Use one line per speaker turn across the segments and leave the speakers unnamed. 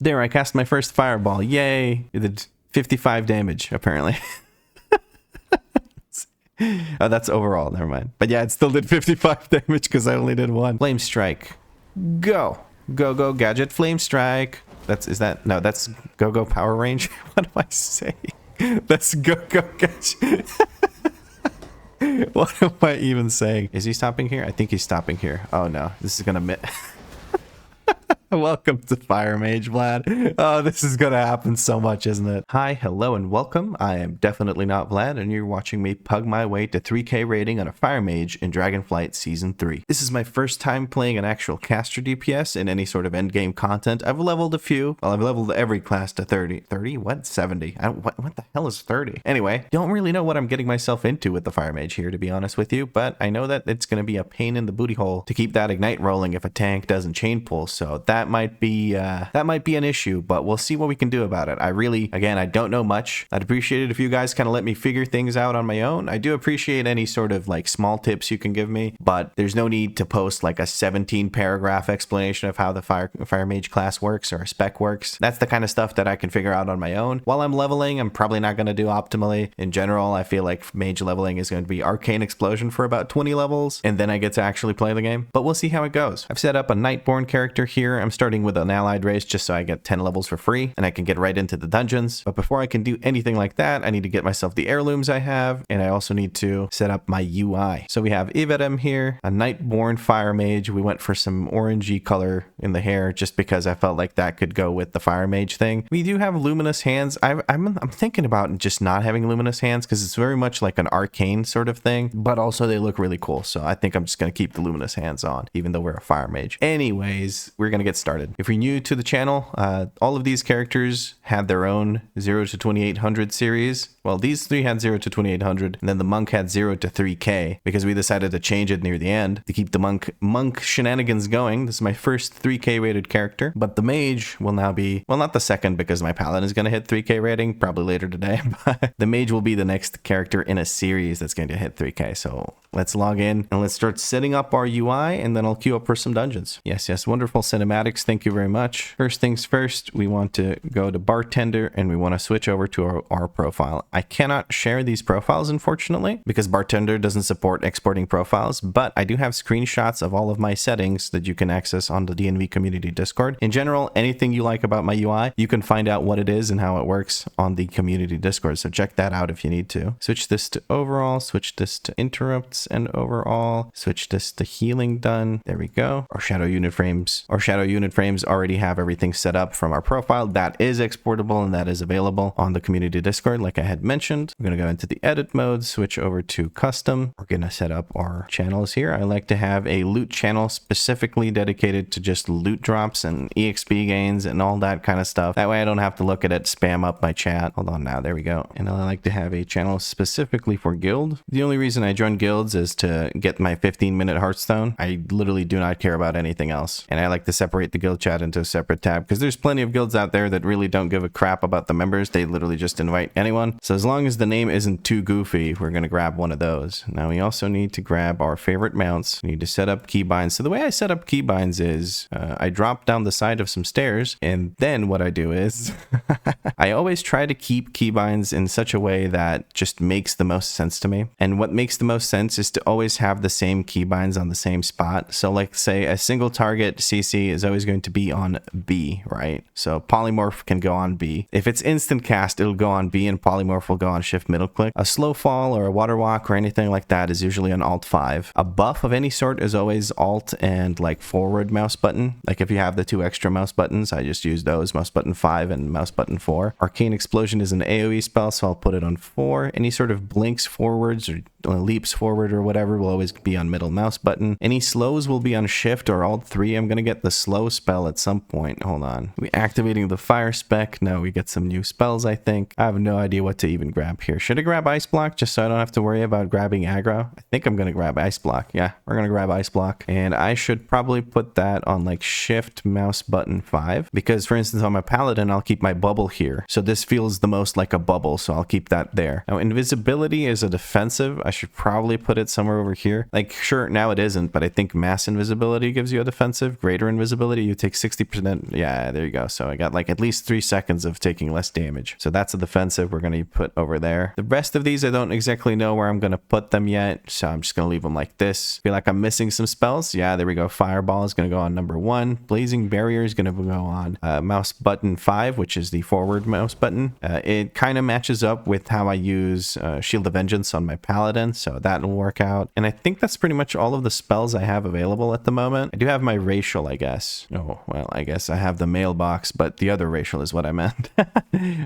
There, I cast my first fireball. Yay! It did 55 damage, apparently. Oh, that's overall. Never mind. But yeah, it still did 55 damage because I only did one. Flame Strike. Go. Go, go, Gadget Flame Strike. No, that's Go, go, Power Range. What am I saying? That's Go, go, Gadget. What am I even saying? Is he stopping here? I think he's stopping here. Oh no, this is gonna Welcome to Fire Mage, Vlad. Oh, this is gonna happen so much, isn't it? Hi, hello, and welcome. I am definitely not Vlad, and you're watching me pug my way to 3k rating on a Fire Mage in Dragonflight Season 3. This is my first time playing an actual caster DPS in any sort of endgame content. I've leveled a few. Well, I've leveled every class to 30. 30? What? 70? What the hell is 30? Anyway, don't really know what I'm getting myself into with the Fire Mage here, to be honest with you, but I know that it's gonna be a pain in the booty hole to keep that Ignite rolling if a tank doesn't chain pull, so that might be an issue, but we'll see what we can do about it. I don't know much. I'd appreciate it if you guys kind of let me figure things out on my own. I do appreciate any sort of like small tips you can give me, but there's no need to post like a 17 paragraph explanation of how the Fire Mage class works or spec works. That's the kind of stuff that I can figure out on my own. While I'm leveling, I'm probably not going to do optimally. In general, I feel like Mage leveling is going to be Arcane Explosion for about 20 levels, and then I get to actually play the game, but we'll see how it goes. I've set up a Nightborn character here. I'm starting with an allied race just so I get 10 levels for free and I can get right into the dungeons. But before I can do anything like that, I need to get myself the heirlooms I have, and I also need to set up my UI. So we have Ivedem here, a Nightborn Fire Mage. We went for some orangey color in the hair just because I felt like that could go with the Fire Mage thing. We do have luminous hands. I'm thinking about just not having luminous hands because it's very much like an arcane sort of thing, but also they look really cool. So I think I'm just going to keep the luminous hands on, even though we're a Fire Mage. Anyways, we're going to get started. If you're new to the channel, all of these characters had their own 0 to 2800 series. Well, these three had 0 to 2800, and then the monk had 0 to 3k because we decided to change it near the end to keep the monk shenanigans going. This is my first 3k rated character, but the mage will now be, well, not the second because my paladin is going to hit 3k rating probably later today, but the mage will be the next character in a series that's going to hit 3k. So let's log in and let's start setting up our UI, and then I'll queue up for some dungeons. Yes, wonderful cinematics. Thank you very much. First things first, we want to go to bartender and we want to switch over to our profile. I cannot share these profiles, unfortunately, because bartender doesn't support exporting profiles, but I do have screenshots of all of my settings that you can access on the DNV community Discord. In general, anything you like about my UI, you can find out what it is and how it works on the community Discord. So check that out if you need to. Switch this to overall, switch this to interrupts and overall, switch this to healing done. There we go. Our shadow unit frames already have everything set up from our profile. That is exportable and that is available on the community Discord like I had mentioned. I'm going to go into the edit mode, switch over to custom. We're going to set up our channels here. I like to have a loot channel specifically dedicated to just loot drops and EXP gains and all that kind of stuff. That way I don't have to look at it, spam up my chat. Hold on now, there we go. And I like to have a channel specifically for guild. The only reason I join guilds is to get my 15-minute Hearthstone. I literally do not care about anything else. And I like to separate the guild chat into a separate tab because there's plenty of guilds out there that really don't give a crap about the members. They literally just invite anyone. So as long as the name isn't too goofy, we're going to grab one of those. Now we also need to grab our favorite mounts. We need to set up keybinds. So the way I set up keybinds is I drop down the side of some stairs, and then what I do is I always try to keep keybinds in such a way that just makes the most sense to me. And what makes the most sense is to always have the same keybinds on the same spot. So like say a single target CC is always going to be on B, right? So polymorph can go on B. If it's instant cast, it'll go on B and polymorph will go on shift middle click. A slow fall or a water walk or anything like that is usually on alt 5. A buff of any sort is always alt and like forward mouse button. Like if you have the 2 extra mouse buttons, I just use those, mouse button 5 and mouse button 4. Arcane Explosion is an AoE spell, so I'll put it on 4. Any sort of blinks forwards or leaps forward or whatever will always be on middle mouse button. Any slows will be on shift or alt 3. I'm going to get the slow spell at some point. Hold on. We activating the fire spec. No, we get some new spells, I think. I have no idea what to even grab here. Should I grab ice block just so I don't have to worry about grabbing aggro? I think I'm going to grab ice block. Yeah, we're going to grab ice block. And I should probably put that on like shift mouse button 5 because for instance on my paladin, I'll keep my bubble here. So this feels the most like a bubble. So I'll keep that there. Now invisibility is a defensive. I should probably put it somewhere over here. Like sure, now it isn't, but I think mass invisibility gives you a defensive, greater invisibility ability, you take 60%. Yeah, there you go. So I got like at least 3 seconds of taking less damage. So that's a defensive we're going to put over there. The rest of these, I don't exactly know where I'm going to put them yet. So I'm just going to leave them like this. Feel like I'm missing some spells. Yeah, there we go. Fireball is going to go on number 1. Blazing Barrier is going to go on mouse button 5, which is the forward mouse button. It kind of matches up with how I use Shield of Vengeance on my Paladin. So that will work out. And I think that's pretty much all of the spells I have available at the moment. I do have my racial, I guess. Oh, well, I guess I have the mailbox, but the other racial is what I meant.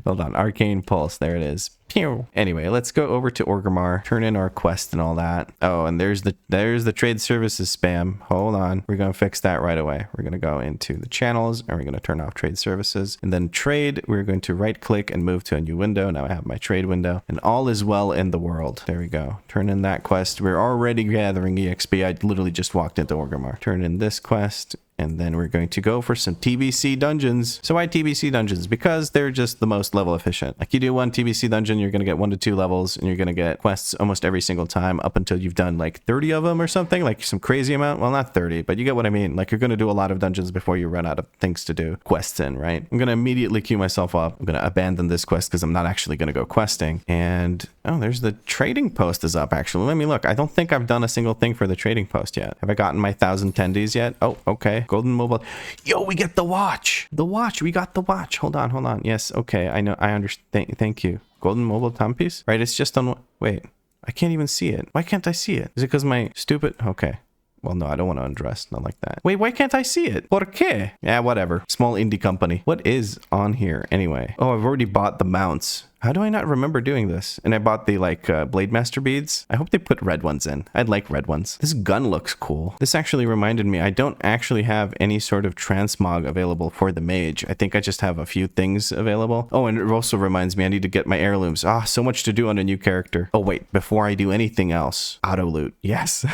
Hold on. Arcane Pulse. There it is. Pew. Anyway, let's go over to Orgrimmar, turn in our quest and all that. Oh, and there's the trade services spam. Hold on. We're going to fix that right away. We're going to go into the channels and we're going to turn off trade services. And then trade, we're going to right click and move to a new window. Now I have my trade window and all is well in the world. There we go. Turn in that quest. We're already gathering EXP. I literally just walked into Orgrimmar. Turn in this quest. And then we're going to go for some TBC dungeons. So why TBC dungeons? Because they're just the most level efficient. Like you do one TBC dungeon, you're going to get 1 to 2 levels and you're going to get quests almost every single time up until you've done like 30 of them or something, like some crazy amount. Well, not 30, but you get what I mean. Like you're going to do a lot of dungeons before you run out of things to do quests in, right? I'm going to immediately queue myself up. I'm going to abandon this quest because I'm not actually going to go questing. And oh, there's the trading post is up actually. Let me look. I don't think I've done a single thing for the trading post yet. Have I gotten my 1,000 tendies yet? Oh, okay. Golden mobile. Yo, we get the watch. The watch. We got the watch. Hold on. Hold on. Yes. Okay. I know. I understand. Thank you. Golden mobile timepiece. Right. It's just on. Wait. I can't even see it. Why can't I see it? Is it because my stupid? Okay. Well, no, I don't want to undress. Not like that. Wait, why can't I see it? ¿Por qué? Yeah, whatever. Small indie company. What is on here anyway? Oh, I've already bought the mounts. How do I not remember doing this? And I bought the like Blade Master beads. I hope they put red ones in. I'd like red ones. This gun looks cool. This actually reminded me, I don't actually have any sort of transmog available for the mage. I think I just have a few things available. Oh, and it also reminds me I need to get my heirlooms. Ah, so much to do on a new character. Oh, wait, before I do anything else, auto loot. Yes.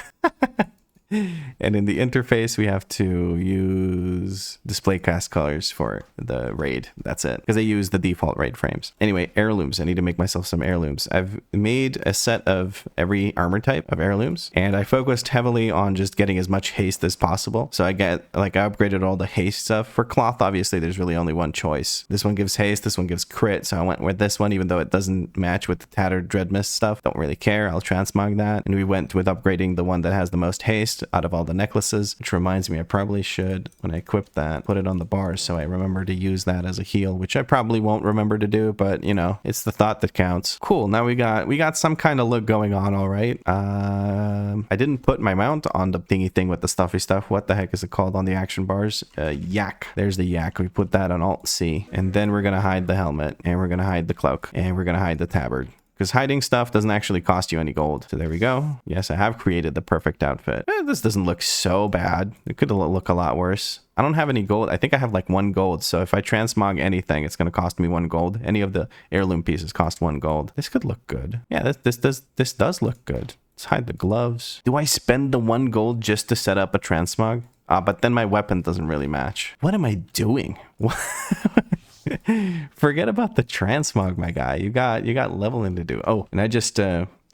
And in the interface, we have to use display cast colors for the raid. That's it. Because I use the default raid frames. Anyway, heirlooms. I need to make myself some heirlooms. I've made a set of every armor type of heirlooms. And I focused heavily on just getting as much haste as possible. So I upgraded all the haste stuff. For cloth, obviously, there's really only one choice. This one gives haste. This one gives crit. So I went with this one, even though it doesn't match with the Tattered Dreadmist stuff. Don't really care. I'll transmog that. And we went with upgrading the one that has the most haste out of all the necklaces, which reminds me I probably should, when I equip that, put it on the bars so I remember to use that as a heal, which I probably won't remember to do, but you know, it's the thought that counts. Cool. Now we got some kind of look going on. All right. I didn't put my mount on the thingy thing with the stuffy stuff. What the heck is it called on the action bars? Yak. There's the yak. We put that on Alt C, and then we're gonna hide the helmet, and we're gonna hide the cloak, and we're gonna hide the tabard. Because hiding stuff doesn't actually cost you any gold. So there we go. Yes, I have created the perfect outfit. This doesn't look so bad. It could look a lot worse. I don't have any gold. I think I have like 1 gold. So if I transmog anything, it's going to cost me 1 gold. Any of the heirloom pieces cost 1 gold. This could look good. Yeah, this does look good. Let's hide the gloves. Do I spend the 1 gold just to set up a transmog? But then my weapon doesn't really match. What am I doing? Forget about the transmog, my guy. You got leveling to do. Oh, and I just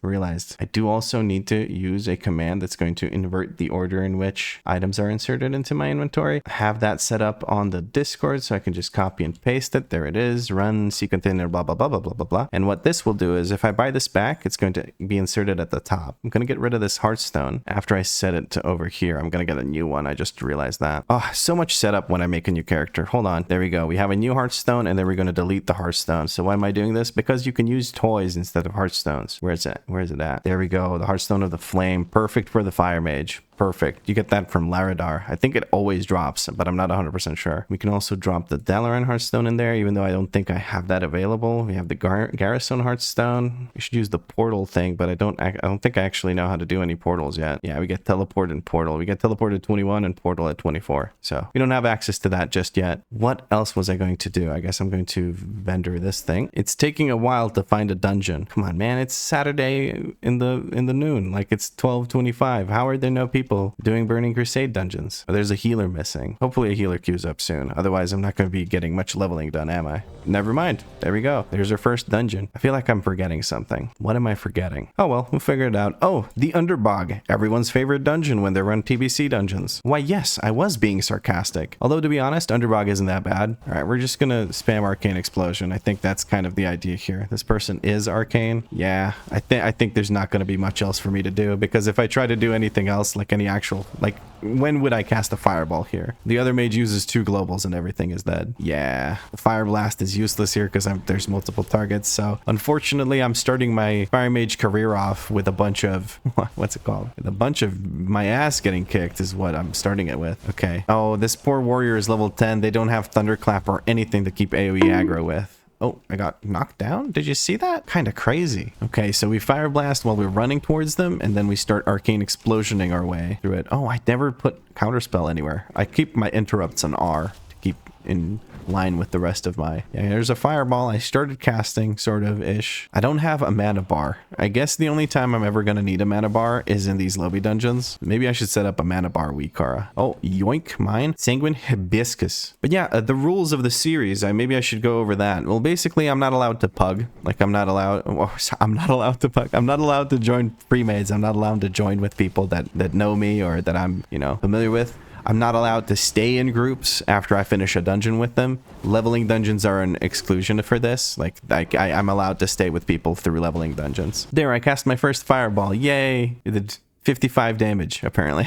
realized I do also need to use a command that's going to invert the order in which items are inserted into my inventory. I have that set up on the Discord, so I can just copy and paste it. There it is. Run C container, blah, blah, blah, blah, blah, blah, blah. And what this will do is if I buy this back, it's going to be inserted at the top. I'm going to get rid of this Hearthstone. After I set it to over here, I'm going to get a new one. I just realized that. Oh, so much setup when I make a new character. Hold on. There we go. We have a new Hearthstone, and then we're going to delete the Hearthstone. So why am I doing this? Because you can use toys instead of Hearthstones. Where is it? Where is it at? There we go. The Hearthstone of the Flame. Perfect for the Fire Mage. Perfect. You get that from Laradar. I think it always drops, but I'm not 100% sure. We can also drop the Dalaran Hearthstone in there, even though I don't think I have that available. We have the Garrison Hearthstone. We should use the portal thing, but I don't think I actually know how to do any portals yet. Yeah, we get teleport and portal. We get teleport at 21 and portal at 24. So we don't have access to that just yet. What else was I going to do? I guess I'm going to vendor this thing. It's taking a while to find a dungeon. Come on, man. It's Saturday in the noon. Like it's 12:25. How are there no people people doing Burning Crusade dungeons. Oh, there's a healer missing. Hopefully a healer queues up soon. Otherwise, I'm not going to be getting much leveling done, am I? Never mind. There we go. There's our first dungeon. I feel like I'm forgetting something. What am I forgetting? Oh, well, we'll figure it out. Oh, the Underbog. Everyone's favorite dungeon when they run TBC dungeons. Why, yes, I was being sarcastic. Although, to be honest, Underbog isn't that bad. All right, we're just going to spam Arcane Explosion. I think that's kind of the idea here. This person is Arcane. Yeah, I think there's not going to be much else for me to do, because if I try to do anything else, like any actual, like, when would I cast a fireball here? The other mage uses 2 globals and everything is dead. Yeah, the fire blast is useless here because there's multiple targets. So unfortunately, I'm starting my Fire Mage career off with a bunch of, what's it called? With a bunch of my ass getting kicked is what I'm starting it with. Okay. Oh, this poor warrior is level 10. They don't have Thunderclap or anything to keep AoE aggro with. Oh, I got knocked down? Did you see that? Kind of crazy. Okay, so we Fire Blast while we're running towards them, and then we start Arcane Explosioning our way through it. Oh, I never put Counterspell anywhere. I keep my interrupts on R to keep in line with the rest of my... Yeah, there's a fireball. I started casting, sort of ish. I don't have a mana bar. I guess the only time I'm ever going to need a mana bar is in these lobby dungeons. Maybe I should set up a mana bar WeakAuras. Oh, yoink, mine. Sanguine Hibiscus. But yeah, the rules of the series, maybe I should go over that. Well, basically, I'm not allowed to pug. Like, I'm not allowed to pug. I'm not allowed to join pre-mades. I'm not allowed to join with people that know me or that I'm, you know, familiar with. I'm not allowed to stay in groups after I finish a dungeon with them. Leveling dungeons are an exclusion for this. Like I'm allowed to stay with people through leveling dungeons. There, I cast my first fireball. Yay! It did 55 damage, apparently.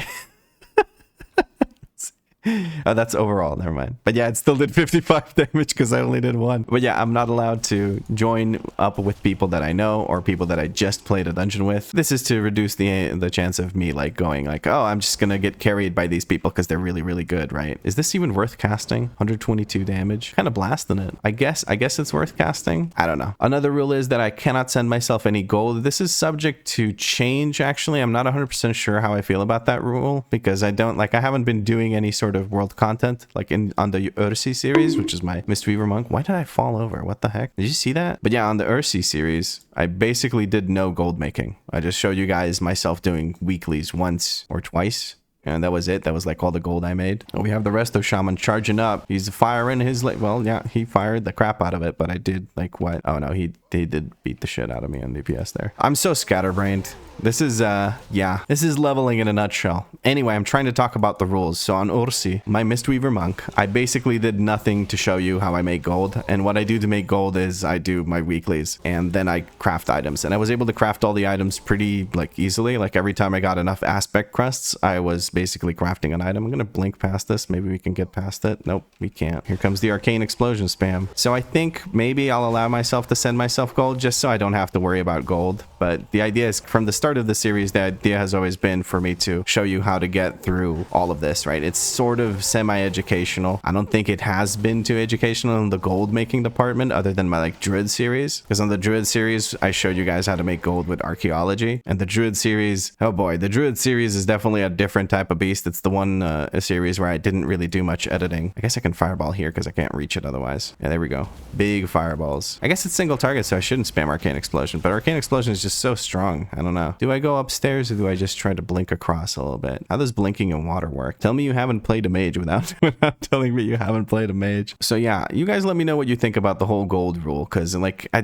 Oh, that's overall. Never mind. But yeah, it still did 55 damage because I only did 1. But yeah, I'm not allowed to join up with people that I know or people that I just played a dungeon with. This is to reduce the chance of me like going like, oh, I'm just gonna get carried by these people because they're really, really good, right? Is this even worth casting? 122 damage. Kind of blasting it. I guess it's worth casting. I don't know. Another rule is that I cannot send myself any gold. This is subject to change, actually. I'm not 100% sure how I feel about that rule because I haven't been doing any sort of world content like on the Ursi series, which is my Mistweaver Monk. Why did I fall over? What the heck? Did you see that? But yeah, on the Ursi series, I basically did no gold making. I just showed you guys myself doing weeklies once or twice. And that was it. That was like all the gold I made. Oh, we have the resto shaman charging up. He's firing his well, yeah, he fired the crap out of it, but I did like what? Oh no, he did beat the shit out of me on DPS there. I'm so scatterbrained. This is yeah, this is leveling in a nutshell. Anyway, I'm trying to talk about the rules. So on Ursi, my Mistweaver Monk, I basically did nothing to show you how I make gold. And what I do to make gold is I do my weeklies and then I craft items. And I was able to craft all the items pretty like easily. Like every time I got enough aspect crusts, I was basically crafting an item. I'm gonna blink past this. Maybe we can get past it. Nope, we can't. Here comes the Arcane Explosion spam. So I think maybe I'll allow myself to send myself gold just so I don't have to worry about gold. But the idea is from the start of the series, the idea has always been for me to show you how to get through all of this, right? It's sort of semi-educational. I don't think it has been too educational in the gold making department other than my like Druid series. Because on the Druid series, I showed you guys how to make gold with archaeology. And the Druid series, oh boy, the Druid series is definitely a different type of beast. It's the one a series where I didn't really do much editing. I guess I can fireball here because I can't reach it otherwise. Yeah, there we go. Big fireballs. I guess it's single target, so I shouldn't spam Arcane Explosion. But Arcane Explosion is just so strong. I don't know. Do I go upstairs or do I just try to blink across a little bit? How does blinking in water work? Tell me you haven't played a mage without telling me you haven't played a mage. So yeah, you guys let me know what you think about the whole gold rule, because like I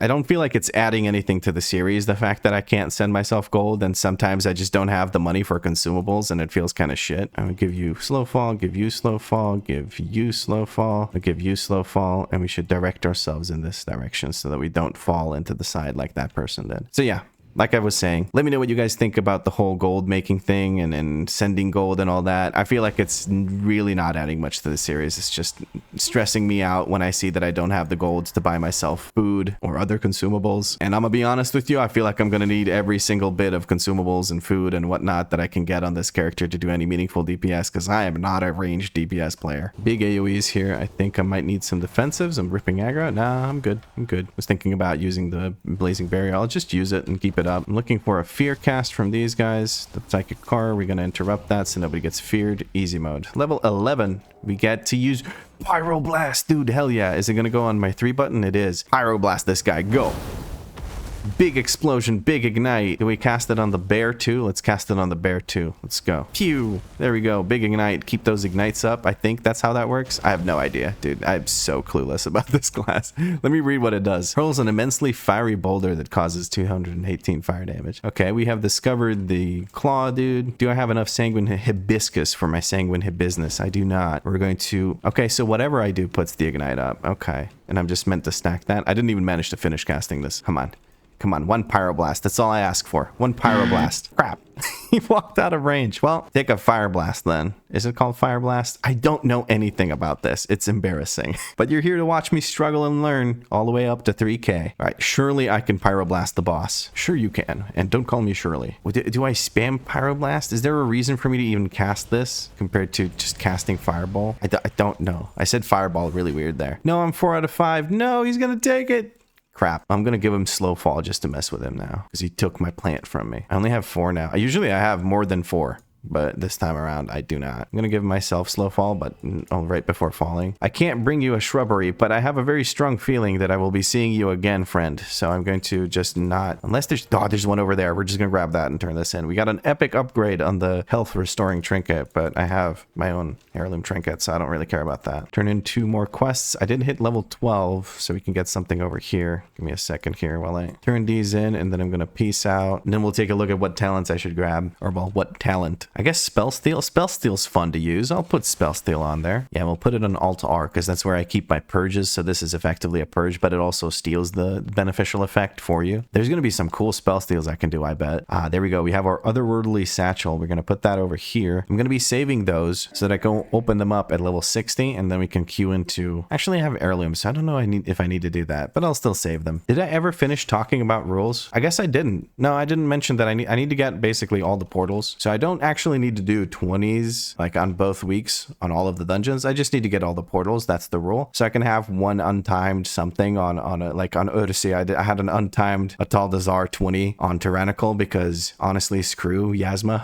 don't feel like it's adding anything to the series, the fact that I can't send myself gold, and sometimes I just don't have the money for consumables and it feels kind of shit. I'm gonna give you slow fall, give you slow fall, give you slow fall, I'll give you slow fall, and we should direct ourselves in this direction so that we don't fall into the side like that person did. So yeah, like I was saying, let me know what you guys think about the whole gold making thing and sending gold and all that. I feel like it's really not adding much to the series. It's just stressing me out when I see that I don't have the golds to buy myself food or other consumables. And I'm gonna be honest with you, I feel like I'm gonna need every single bit of consumables and food and whatnot that I can get on this character to do any meaningful DPS, because I am not a ranged DPS player. Big AoEs here. I think I might need some defensives. I'm ripping aggro. Nah, I'm good. I'm good. I was thinking about using the Blazing Barrier. I'll just use it and keep it up. I'm looking for a fear cast from these guys. The Psychic Car, we're going to interrupt that so nobody gets feared. Easy mode. Level 11, we get to use Pyroblast. Dude, hell yeah. Is it going to go on my 3 button? It is. Pyroblast this guy. Go. Big explosion, big ignite. Do we cast it on the bear too? Let's cast it on the bear too. Let's go. Pew. There we go. Big ignite. Keep those ignites up. I think that's how that works. I have no idea, dude. I'm so clueless about this class. Let me read what it does. Hurls an immensely fiery boulder that causes 218 fire damage. Okay, we have discovered the claw, dude. Do I have enough sanguine hibiscus for my sanguine hibiscus? I do not. We're going to... Okay, so whatever I do puts the ignite up. Okay. And I'm just meant to stack that. I didn't even manage to finish casting this. Come on. Come on, one pyroblast. That's all I ask for. One pyroblast. Crap. He walked out of range. Well, take a fire blast then. Is it called fire blast? I don't know anything about this. It's embarrassing. But you're here to watch me struggle and learn all the way up to 3K. All right, surely I can pyroblast the boss. Sure you can. And don't call me Shirley. Do I spam pyroblast? Is there a reason for me to even cast this compared to just casting fireball? I don't know. I said fireball really weird there. No, I'm 4 out of 5. No, he's gonna take it. Crap. I'm going to give him slow fall just to mess with him now because he took my plant from me. I only have 4 now. Usually I have more than 4. But this time around, I do not. I'm going to give myself slow fall, but right before falling. I can't bring you a shrubbery, but I have a very strong feeling that I will be seeing you again, friend. So I'm going to just not... Unless there's... Oh, there's one over there. We're just going to grab that and turn this in. We got an epic upgrade on the health restoring trinket, but I have my own heirloom trinket, so I don't really care about that. Turn in 2 more quests. I did hit level 12, so we can get something over here. Give me a second here while I turn these in, and then I'm going to peace out. And then we'll take a look at what talents I should grab. Or, well, what talent. I guess spell steal. Spell steal's fun to use. I'll put spell steal on there. Yeah, we'll put it on alt R because that's where I keep my purges. So this is effectively a purge, but it also steals the beneficial effect for you. There's going to be some cool spell steals I can do, I bet. There we go. We have our otherworldly satchel. We're going to put that over here. I'm going to be saving those so that I can open them up at level 60 and then we can queue into... Actually, I have heirlooms, so I don't know if I need to do that, but I'll still save them. Did I ever finish talking about rules? I guess I didn't. No, I didn't mention that I need to get basically all the portals. So I don't actually need to do 20s like on both weeks on all of the dungeons. I just need to get all the portals. That's the rule. So I can have one untimed something on Odyssey. I had an untimed Ataldazar 20 on Tyrannical because honestly, screw Yasma.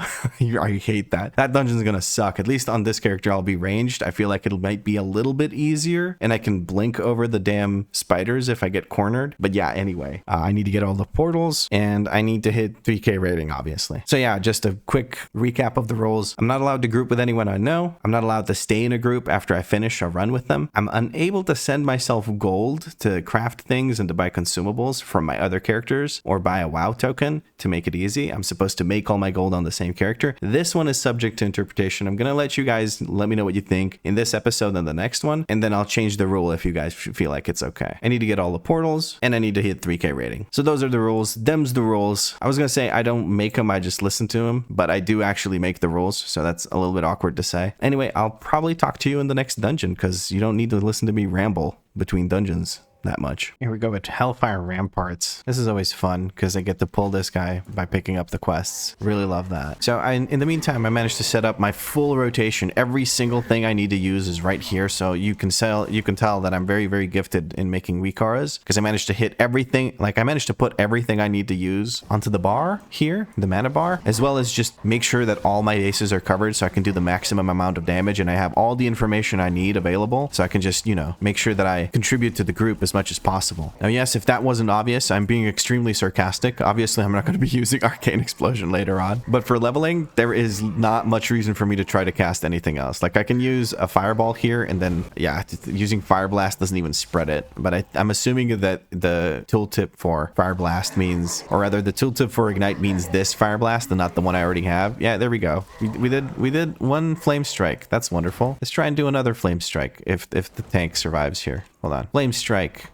I hate that. That dungeon's gonna suck. At least on this character, I'll be ranged. I feel like it might be a little bit easier and I can blink over the damn spiders if I get cornered. But yeah, anyway, I need to get all the portals and I need to hit 3K rating, obviously. So yeah, just a quick recap of the roles. I'm not allowed to group with anyone I know. I'm not allowed to stay in a group after I finish a run with them. I'm unable to send myself gold to craft things and to buy consumables from my other characters or buy a WoW token to make it easy. I'm supposed to make all my gold on the same character. This one is subject to interpretation. I'm going to let you guys let me know what you think in this episode and the next one, and then I'll change the rule if you guys feel like it's okay. I need to get all the portals and I need to hit 3K rating. So those are the rules. Them's the rules. I was going to say I don't make them, I just listen to them, but I do actually make the rules. So that's a little bit awkward to say. Anyway, I'll probably talk to you in the next dungeon because you don't need to listen to me ramble between dungeons that much. Here we go with Hellfire Ramparts. This is always fun because I get to pull this guy by picking up the quests. Really love that. So in the meantime, I managed to set up my full rotation. Every single thing I need to use is right here. So you can tell that I'm very, very gifted in making WeakAuras because I managed to hit everything. Like I managed to put everything I need to use onto the bar here, the mana bar, as well as just make sure that all my aces are covered so I can do the maximum amount of damage and I have all the information I need available so I can just, you know, make sure that I contribute to the group as much as possible. Now, yes, if that wasn't obvious, I'm being extremely sarcastic. Obviously, I'm not going to be using Arcane Explosion later on, but for leveling, there is not much reason for me to try to cast anything else. Like I can use a fireball here and then, yeah, using Fire Blast doesn't even spread it, but I'm assuming that the tooltip for Fire Blast means, or rather the tooltip for Ignite means this Fire Blast and not the one I already have. Yeah, there we go. We did one Flame Strike. That's wonderful. Let's try and do another Flame Strike if the tank survives here. Hold on. Flame Strike.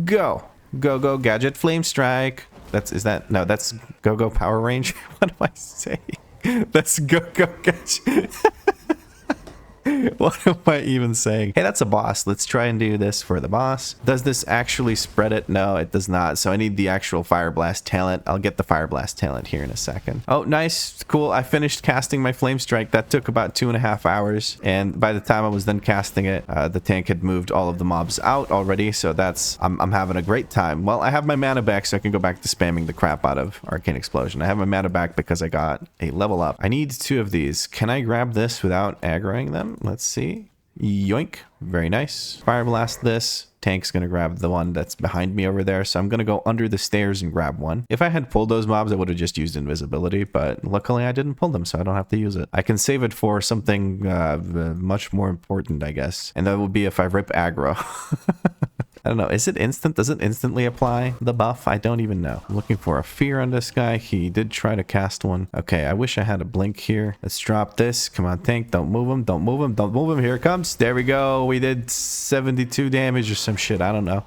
Go. Go, gadget, flame strike. That's go power range. What am I saying? That's go gadget. What am I even saying? Hey, that's a boss. Let's try and do this for the boss. Does this actually spread it? No, it does not. So I need the actual Fire Blast talent. I'll get the Fire Blast talent here in a second. Oh, nice. Cool. I finished casting my Flame Strike. That took about 2.5 hours. And by the time I was done casting it, the tank had moved all of the mobs out already. So I'm having a great time. Well, I have my mana back so I can go back to spamming the crap out of Arcane Explosion. I have my mana back because I got a level up. I need 2 of these. Can I grab this without aggroing them? Let's see. Yoink. Very nice. Fire Blast this. Tank's gonna grab the one that's behind me over there, so I'm gonna go under the stairs and grab one. If I had pulled those mobs, I would have just used invisibility, but luckily I didn't pull them, so I don't have to use it. I can save it for something much more important, I guess, and that would be if I rip aggro. I don't know. Is it instant? Does it instantly apply the buff? I don't even know. I'm looking for a fear on this guy. He did try to cast one. Okay, I wish I had a blink here. Let's drop this. Come on, Tank. Don't move him. Don't move him. Don't move him. Here it comes. There we go. We did 72 damage or some shit. I don't know.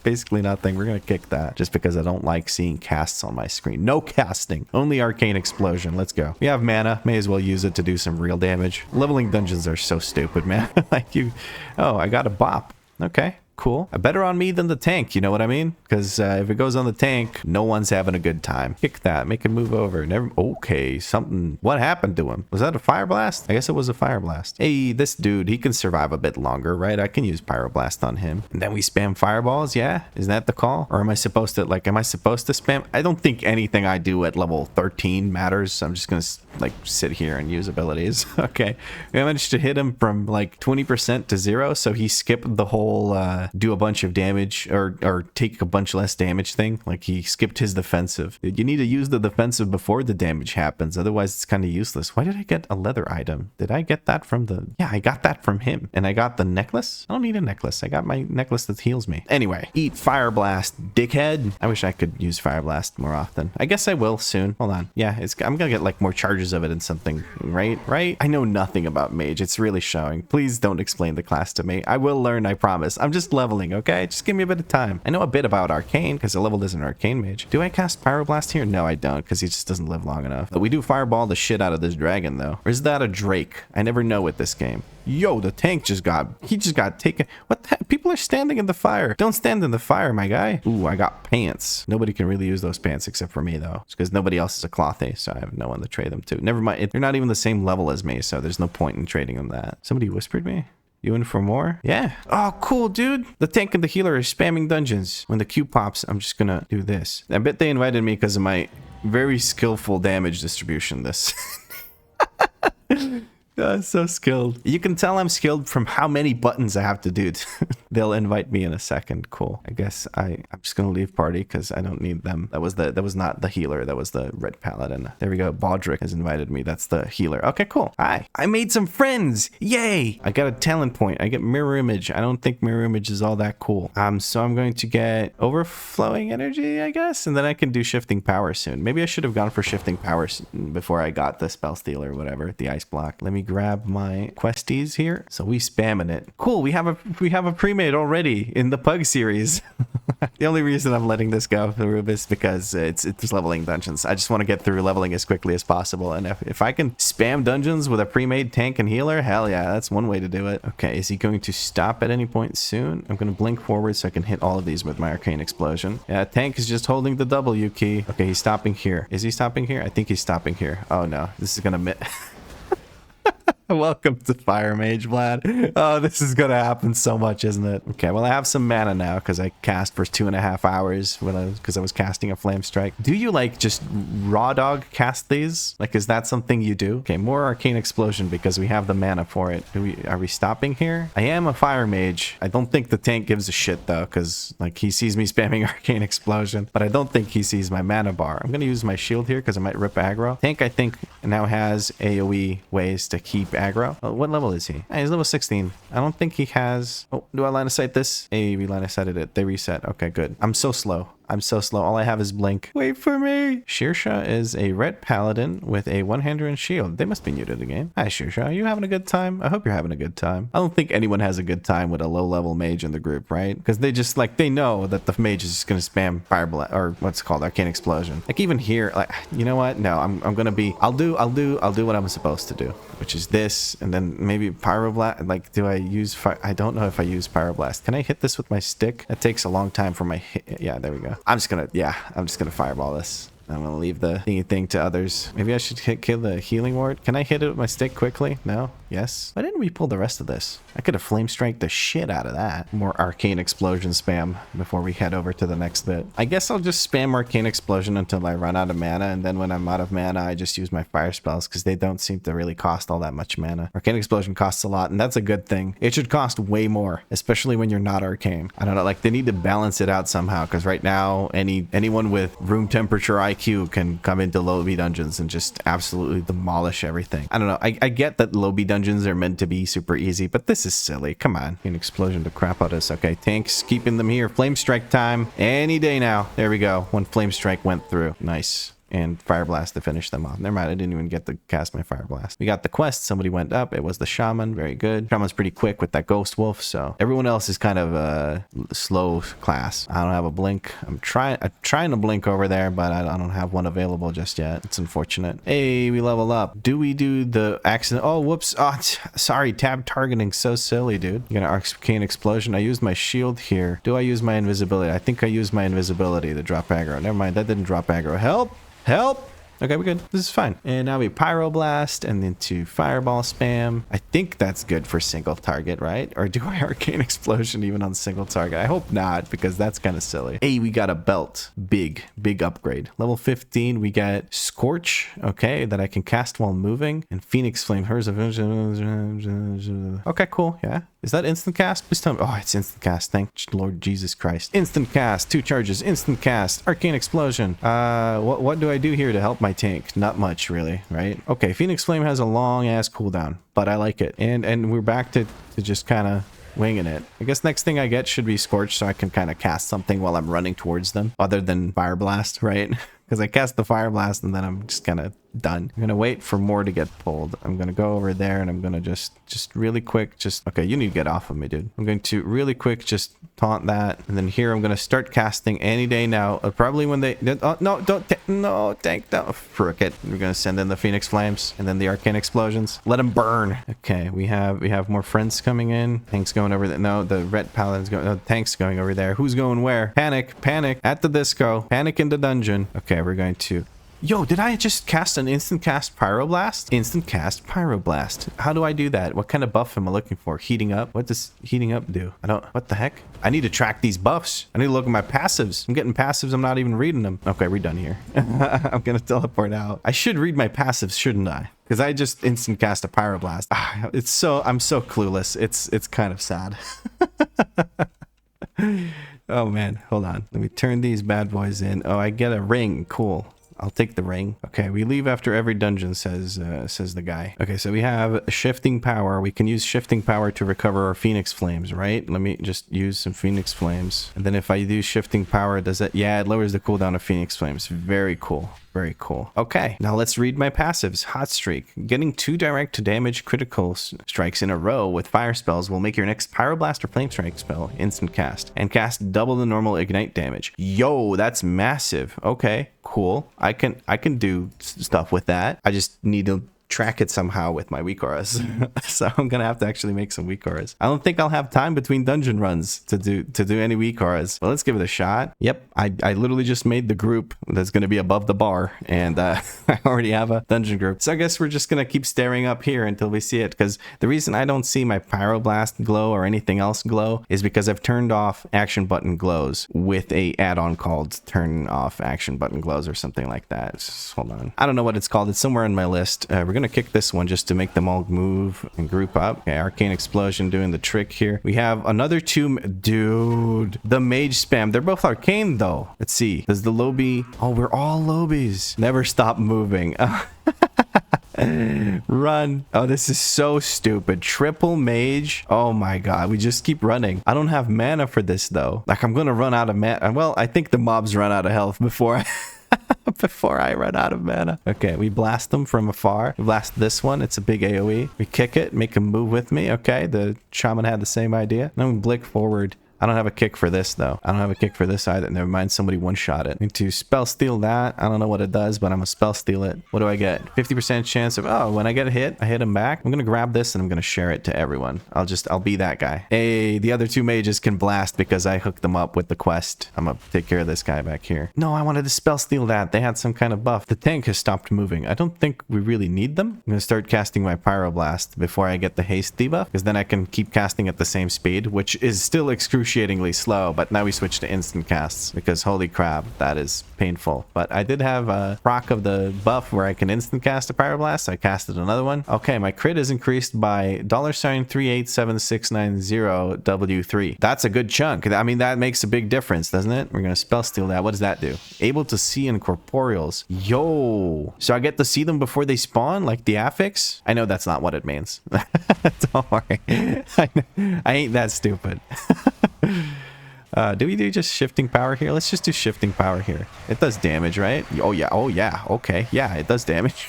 Basically nothing. We're going to kick that just because I don't like seeing casts on my screen. No casting. Only Arcane Explosion. Let's go. We have mana. May as well use it to do some real damage. Leveling dungeons are so stupid, man. Like you... Oh, I got a bop. Okay. Cool. Better on me than the tank, you know what I mean? Because if it goes on the tank, no one's having a good time. Kick that. Make him move over. Never. Okay, something. What happened to him? Was that a fire blast? I guess it was a fire blast. Hey, this dude, he can survive a bit longer, right? I can use pyroblast on him. And then we spam fireballs, yeah? Is that the call? Or am I supposed to, like, am I supposed to spam? I don't think anything I do at level 13 matters. I'm just going to, like, sit here and use abilities. Okay. We managed to hit him from, like, 20% to 0, so he skipped the whole, do a bunch of damage or take a bunch less damage thing. Like he skipped his defensive. You need to use the defensive before the damage happens, otherwise it's kind of useless. Why did I get a leather item? Did I get that from the... Yeah, I got that from him. And I got the necklace. I don't need a necklace. I got my necklace that heals me. Anyway, eat fire blast, dickhead. I wish I could use fire blast more often. I guess I will soon. Hold on. Yeah, I'm gonna get like more charges of it and something, right? I know nothing about mage. It's really showing. Please don't explain the class to me. I will learn, I promise. I'm just leveling, okay? Just give me a bit of time. I know a bit about Arcane because I leveled as an Arcane Mage. Do I cast Pyroblast here? No, I don't, because he just doesn't live long enough. But we do fireball the shit out of this dragon, though. Or is that a Drake? I never know with this game. Yo, the tank just got taken. What the heck? People are standing in the fire. Don't stand in the fire, my guy. Ooh, I got pants. Nobody can really use those pants except for me, though. It's because nobody else is a clothy, so I have no one to trade them to. Never mind. They're not even the same level as me, so there's no point in trading them that. Somebody whispered me? You in for more? Yeah. Oh, cool, dude. The tank and the healer are spamming dungeons. When the Q pops, I'm just gonna do this. I bet they invited me because of my very skillful damage distribution this. God, so skilled. You can tell I'm skilled from how many buttons I have to do. They'll invite me in a second. Cool. I guess I'm just gonna leave party because I don't need them. That was not the healer. That was the red paladin. There we go. Baudric has invited me. That's the healer. Okay, cool. Hi. I made some friends. Yay! I got a talent point. I get mirror image. I don't think mirror image is all that cool. So I'm going to get overflowing energy, I guess, and then I can do shifting power soon. Maybe I should have gone for shifting power before I got the spell steal or whatever, the ice block. Let me grab my questies here. So we spamming it. Cool. We have a pre-made already in the Pug series. The only reason I'm letting this go through is because it's leveling dungeons. I just want to get through leveling as quickly as possible. And if I can spam dungeons with a pre-made tank and healer, hell yeah, that's one way to do it. Okay, is he going to stop at any point soon? I'm going to blink forward so I can hit all of these with my Arcane Explosion. Yeah, tank is just holding the W key. Okay, he's stopping here. Is he stopping here? I think he's stopping here. Oh no, this is going to... Welcome to Fire Mage, Vlad. Oh, this is gonna happen so much, isn't it? Okay, well, I have some mana now because I cast for 2.5 hours because I was casting a Flame Strike. Do you like just raw dog cast these? Like, is that something you do? Okay, more Arcane Explosion because we have the mana for it. Are we stopping here? I am a Fire Mage. I don't think the tank gives a shit though, because like he sees me spamming Arcane Explosion, but I don't think he sees my mana bar. I'm gonna use my shield here because I might rip aggro. Tank, I think, now has AoE ways to keep aggro. Oh, what level is he? He's level 16. I don't think he has... Oh, do I line of sight this? Hey, we line of sighted it. They reset. Okay, good. I'm so slow. I'm so slow. All I have is blink. Wait for me. Shirsha is a red paladin with a one-hander and shield. They must be new to the game. Hi, Shirsha. Are you having a good time? I hope you're having a good time. I don't think anyone has a good time with a low-level mage in the group, right? Because they just, like, they know that the mage is just going to spam fire blast, or what's it called, Arcane Explosion. Like, even here, like, you know what? No, I'm going to be... I'll do what I'm supposed to do, which is this, and then maybe pyroblast. Like, do I use fire? I don't know if I use pyroblast. Can I hit this with my stick? That takes a long time for my hit. Yeah, there we go. I'm just gonna fireball this. I'm gonna leave the thingy thing to others. Maybe I should kill the healing ward. Can I hit it with my stick quickly? No? Yes? Why didn't we pull the rest of this? I could have flame strike the shit out of that. More arcane explosion spam before we head over to the next bit. I guess I'll just spam arcane explosion until I run out of mana, and then when I'm out of mana, I just use my fire spells because they don't seem to really cost all that much mana. Arcane explosion costs a lot, and that's a good thing. It should cost way more, especially when you're not arcane. I don't know, like they need to balance it out somehow, because right now anyone with room temperature IQ can come into lobby dungeons and just absolutely demolish everything. I don't know. I get that lobby dungeons are meant to be super easy, but this is silly. Come on. An explosion to crap out us. Okay, tanks keeping them here. Flame strike time any day now. There we go. One flame strike went through. Nice. And Fire Blast to finish them off. Never mind, I didn't even get to cast my Fire Blast. We got the quest. Somebody went up. It was the Shaman. Very good. Shaman's pretty quick with that Ghost Wolf, so everyone else is kind of a slow class. I don't have a blink. I'm trying to blink over there, but I don't have one available just yet. It's unfortunate. Hey, we level up. Do we do the accident? Oh, whoops. Oh, sorry. Tab targeting. So silly, dude. You got an Arcane Explosion. I used my shield here. Do I use my invisibility? I think I used my invisibility to drop aggro. Never mind. That didn't drop aggro. Help! Help! Okay, we're good. This is fine. And now we Pyroblast and into Fireball spam. I think that's good for single target, right? Or do I Arcane Explosion even on single target? I hope not, because that's kind of silly. Hey, we got a belt. Big upgrade. Level 15, we get Scorch, okay, that I can cast while moving. And Phoenix Flame. Hers of... Okay, cool. Yeah. Is that instant cast? Please tell me. Oh, it's instant cast. Thank Lord Jesus Christ. Instant cast. 2 charges. Instant cast. Arcane Explosion. What do I do here to help my tank? Not much, really, right? Okay, Phoenix Flame has a long ass cooldown, but I like it. And we're back to just kind of winging it. I guess next thing I get should be Scorch, so I can kind of cast something while I'm running towards them, other than Fire Blast, right? Because I cast the Fire Blast and then I'm just kind of done. I'm gonna wait for more to get pulled. I'm gonna go over there and I'm gonna just really quick, okay, you need to get off of me, dude. I'm going to really quick just taunt that, and then here I'm gonna start casting any day now. Probably when they oh, no, no, tank, no, frick it. We're gonna send in the Phoenix Flames and then the Arcane Explosions. Let them burn. Okay, we have more friends coming in. Tanks going over there. No, the Red Paladin's going. No, tanks going over there. Who's going where? Panic at the disco. Panic in the dungeon. Okay, we're going to... Yo, did I just cast an instant cast Pyroblast? Instant cast Pyroblast. How do I do that? What kind of buff am I looking for? Heating up? What does heating up do? What the heck? I need to track these buffs. I need to look at my passives. I'm getting passives. I'm not even reading them. Okay, we're done here. I'm going to teleport out. I should read my passives, shouldn't I? Because I just instant cast a Pyroblast. I'm so clueless. It's kind of sad. Oh man, hold on. Let me turn these bad boys in. Oh, I get a ring. Cool. I'll take the ring. Okay, we leave after every dungeon, says the guy. Okay, so we have shifting power. We can use shifting power to recover our Phoenix Flames, right? Let me just use some Phoenix Flames. And then if I do shifting power, does it? Yeah, it lowers the cooldown of Phoenix Flames. Very cool. Very cool. Okay, now let's read my passives. Hot Streak. Getting 2 direct to damage critical strikes in a row with fire spells will make your next Pyroblast or Flame Strike spell instant cast and cast double the normal ignite damage. Yo, that's massive. Okay, cool. I can do stuff with that. I just need to track it somehow with my WeakAuras. So I'm gonna have to actually make some WeakAuras. I don't think I'll have time between dungeon runs to do any WeakAuras. Well, let's give it a shot. Yep, I literally just made the group that's gonna be above the bar, and I already have a dungeon group. So I guess we're just gonna keep staring up here until we see it, because the reason I don't see my Pyroblast glow or anything else glow is because I've turned off action button glows with a add-on called turn off action button glows or something like that. Just hold on. I don't know what it's called. It's somewhere in my list. We're gonna kick this one just to make them all move and group up. Okay, Arcane Explosion doing the trick here. We have another 2... Dude, the mage spam. They're both arcane though. Let's see. Does the lobby... Oh, we're all lobies. Never stop moving. Run. Oh, this is so stupid. Triple mage. Oh my god, we just keep running. I don't have mana for this though. Like, I'm gonna run out of mana. Well, I think the mobs run out of health before before I run out of mana. Okay, we blast them from afar. We blast this one. It's a big AoE. We kick it, make him move with me. Okay, the shaman had the same idea. Now we blink forward. I don't have a kick for this, though. I don't have a kick for this either. Never mind, somebody one-shot it. Need to spell steal that. I don't know what it does, but I'm gonna spell steal it. What do I get? 50% chance of, oh, when I get a hit, I hit him back. I'm gonna grab this and I'm gonna share it to everyone. I'll be that guy. Hey, the other two mages can blast because I hooked them up with the quest. I'm gonna take care of this guy back here. No, I wanted to spell steal that. They had some kind of buff. The tank has stopped moving. I don't think we really need them. I'm gonna start casting my Pyroblast before I get the haste debuff, because then I can keep casting at the same speed, which is still excruciatingly slow, but now we switch to instant casts because holy crap, that is painful. But I did have a proc of the buff where I can instant cast a Pyroblast. I casted another one. Okay, my crit is increased by $387690W3. That's a good chunk. I mean, that makes a big difference, doesn't it? We're gonna spell steal that. What does that do? Able to see incorporeals. Yo, so I get to see them before they spawn, like the affix? I know that's not what it means. Don't worry. I ain't that stupid. Do we do just shifting power here? Let's just do shifting power here. It does damage, right? Oh yeah. Oh yeah. Okay. Yeah, it does damage.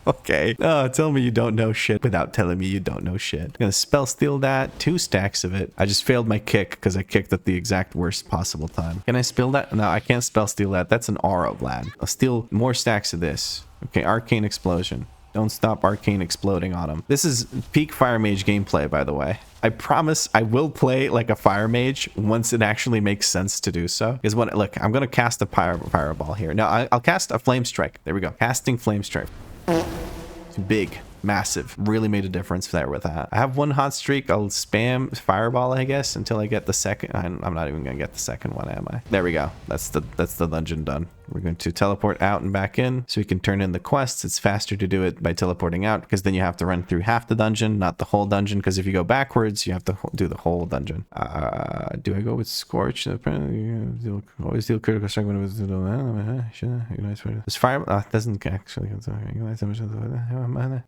Okay. Oh, tell me you don't know shit without telling me you don't know shit. I'm gonna spell steal that. 2 stacks of it. I just failed my kick because I kicked at the exact worst possible time. Can I spell that? No, I can't spell steal that. That's an aura, Vlad. I'll steal more stacks of this. Okay, Arcane Explosion. Don't stop Arcane exploding on him. This is peak Fire Mage gameplay, by the way. I promise I will play like a Fire Mage once it actually makes sense to do so. Because when, look, I'm going to cast a fireball here. Now, I'll cast a Flame Strike. There we go. Casting Flame Strike. Big. Massive. Really made a difference there with that. I have one hot streak. I'll spam fireball, I guess, until I get the second. I'm not even gonna get the second one, am I? There we go. That's the dungeon done. We're going to teleport out and back in so we can turn in the quests. It's faster to do it by teleporting out because then you have to run through half the dungeon, not the whole dungeon, because if you go backwards, you have to do the whole dungeon. Do I go with Scorch? Always deal critical strike when it was this fire doesn't actually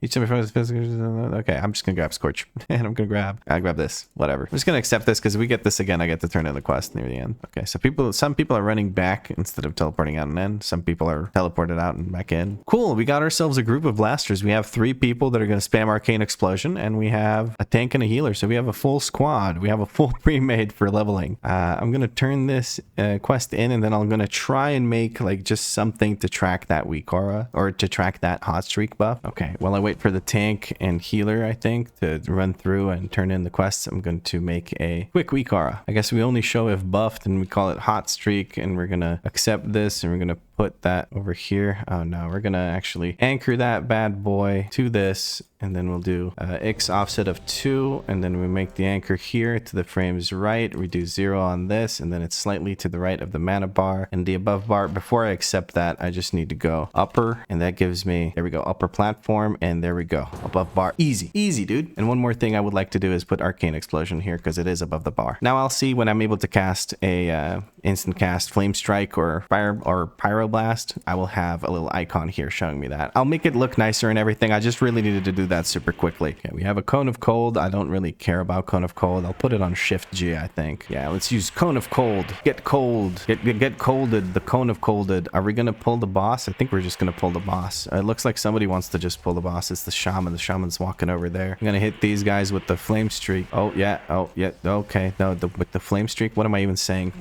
each time okay, I'm just gonna grab Scorch and I'll grab this, whatever. I'm just gonna accept this because if we get this again, I get to turn in the quest near the end. Okay, so some people are running back instead of teleporting out and in. Some people are teleported out and back in. Cool, we got ourselves a group of blasters. We have 3 people that are going to spam Arcane Explosion, and we have a tank and a healer. So we have a full squad. We have a full pre-made for leveling. I'm going to turn this quest in, and then I'm going to try and make like just something to track that WeakAuras or to track that hot streak buff. Okay, while I wait for the tank and healer, I think, to run through and turn in the quests, I'm going to make a quick WeakAuras. I guess we only show if buffed, and we call it hot streak, and we're going to accept this, and we're going to put that over here. Oh no, we're gonna actually anchor that bad boy to this, and then we'll do X offset of 2, and then we make the anchor here to the frame's right. We do 0 on this, and then it's slightly to the right of the mana bar and the above bar. Before I accept that, I just need to go upper, and that gives me, there we go, upper platform, and there we go, above bar. Easy, easy, dude. And one more thing I would like to do is put Arcane Explosion here because it is above the bar. Now I'll see when I'm able to cast a instant cast Flame Strike or Fire or Pyroblast. I will have a little icon here showing me that. I'll make it look nicer and everything. I just really needed to do that super quickly. Okay, we have a Cone of Cold. I don't really care about Cone of Cold. I'll put it on Shift G, I think. Yeah, let's use Cone of Cold. Get cold. Get colded. The Cone of Colded. Are we gonna pull the boss? I think we're just gonna pull the boss. It looks like somebody wants to just pull the boss. It's the shaman. The shaman's walking over there. I'm gonna hit these guys with the Flame Streak. Oh yeah. Oh yeah. Okay. No, with the Flame Streak. What am I even saying?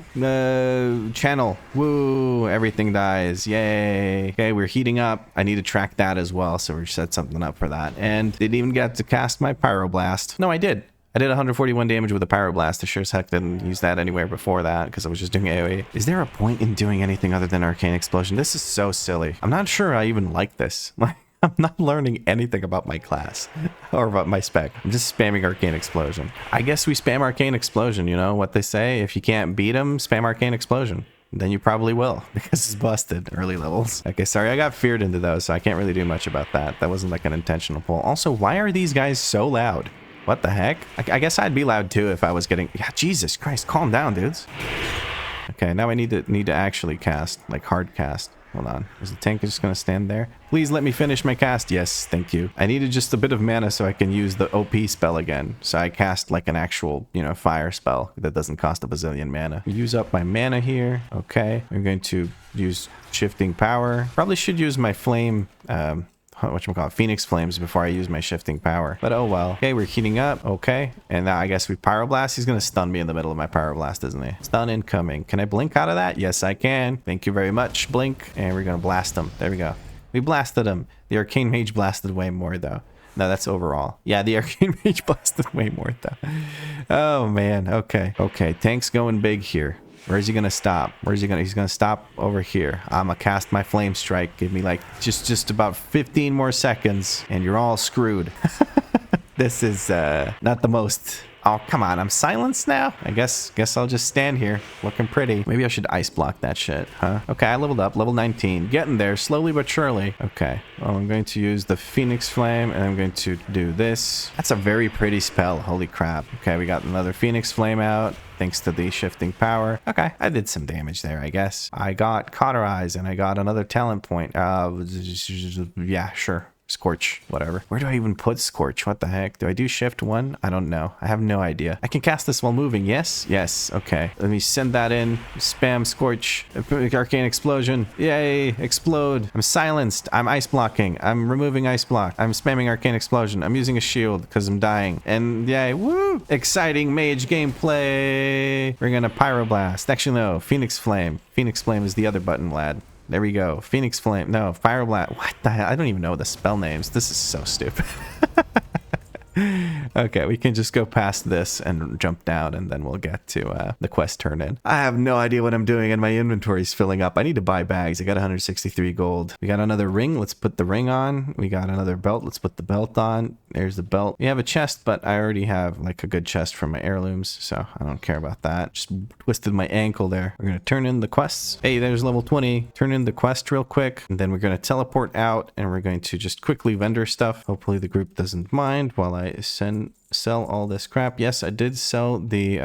Channel. Woo! Everything dies. Yay! Okay, we're heating up. I need to track that as well, so we set something up for that. And didn't even get to cast my Pyroblast. No, I did. I did 141 damage with a Pyroblast. I sure as heck didn't use that anywhere before that because I was just doing AoE. Is there a point in doing anything other than Arcane Explosion? This is so silly. I'm not sure I even like this. I'm not learning anything about my class or about my spec. I'm just spamming Arcane Explosion. I guess we spam Arcane Explosion, you know what they say? If you can't beat them, spam Arcane Explosion. Then you probably will because it's busted early levels. Okay, sorry, I got feared into those, so I can't really do much about that. That wasn't like an intentional pull. Also, why are these guys so loud? What the heck? I guess I'd be loud too if I was getting... Yeah, Jesus Christ, calm down, dudes. Okay, now I need to actually cast, like hard cast. Hold on. Is the tank just going to stand there? Please let me finish my cast. Yes, thank you. I needed just a bit of mana so I can use the OP spell again. So I cast like an actual, you know, fire spell that doesn't cost a bazillion mana. Use up my mana here. Okay. I'm going to use shifting power. Probably should use my flame whatchamacallit, Phoenix Flames before I use my shifting power. But oh well. Okay, we're heating up. Okay. And now I guess we Pyroblast. He's going to stun me in the middle of my Pyroblast, isn't he? Stun incoming. Can I blink out of that? Yes, I can. Thank you very much, blink. And we're going to blast him. There we go. We blasted him. The Arcane Mage blasted way more, though. No, that's overall. Yeah, the Arcane Mage blasted way more, though. Oh, man. Okay. Okay, tank's going big here. Where's he gonna stop? Where's he gonna? He's gonna stop over here. I'm gonna cast my Flame Strike. Give me like just about 15 more seconds, and you're all screwed. This is not the most. Oh, come on. I'm silenced now? I guess I'll just stand here looking pretty. Maybe I should ice block that shit, huh? Okay, I leveled up. Level 19. Getting there slowly but surely. Okay. Well, I'm going to use the Phoenix Flame, and I'm going to do this. That's a very pretty spell. Holy crap. Okay, we got another Phoenix Flame out. Thanks to the shifting power. Okay, I did some damage there, I guess. I got Cauterize, and I got another talent point. Yeah, sure. Scorch, whatever. Where do I even put Scorch? What the heck? Do I do shift 1? I don't know. I have no idea. I can cast this while moving. Yes? Yes. Okay. Let me send that in. Spam Scorch. Arcane Explosion. Yay. Explode. I'm silenced. I'm ice blocking. I'm removing ice block. I'm spamming Arcane Explosion. I'm using a shield because I'm dying. And yay. Woo! Exciting mage gameplay. We're gonna Pyroblast. Actually, no. Phoenix Flame. Phoenix Flame is the other button, lad. There we go. Phoenix Flame. No, Fire Blast. What the hell? I don't even know the spell names. This is so stupid. Okay, we can just go past this and jump down, and then we'll get to the quest turn in. I have no idea what I'm doing, and my inventory's filling up. I need to buy bags. I got 163 gold. We got another ring. Let's put the ring on. We got another belt. Let's put the belt on. There's the belt. We have a chest, but I already have like a good chest from my heirlooms, so I don't care about that. Just twisted my ankle there. We're going to turn in the quests. Hey, there's level 20. Turn in the quest real quick, and then we're going to teleport out, and we're going to just quickly vendor stuff. Hopefully the group doesn't mind while I sell all this crap. Yes, I did sell the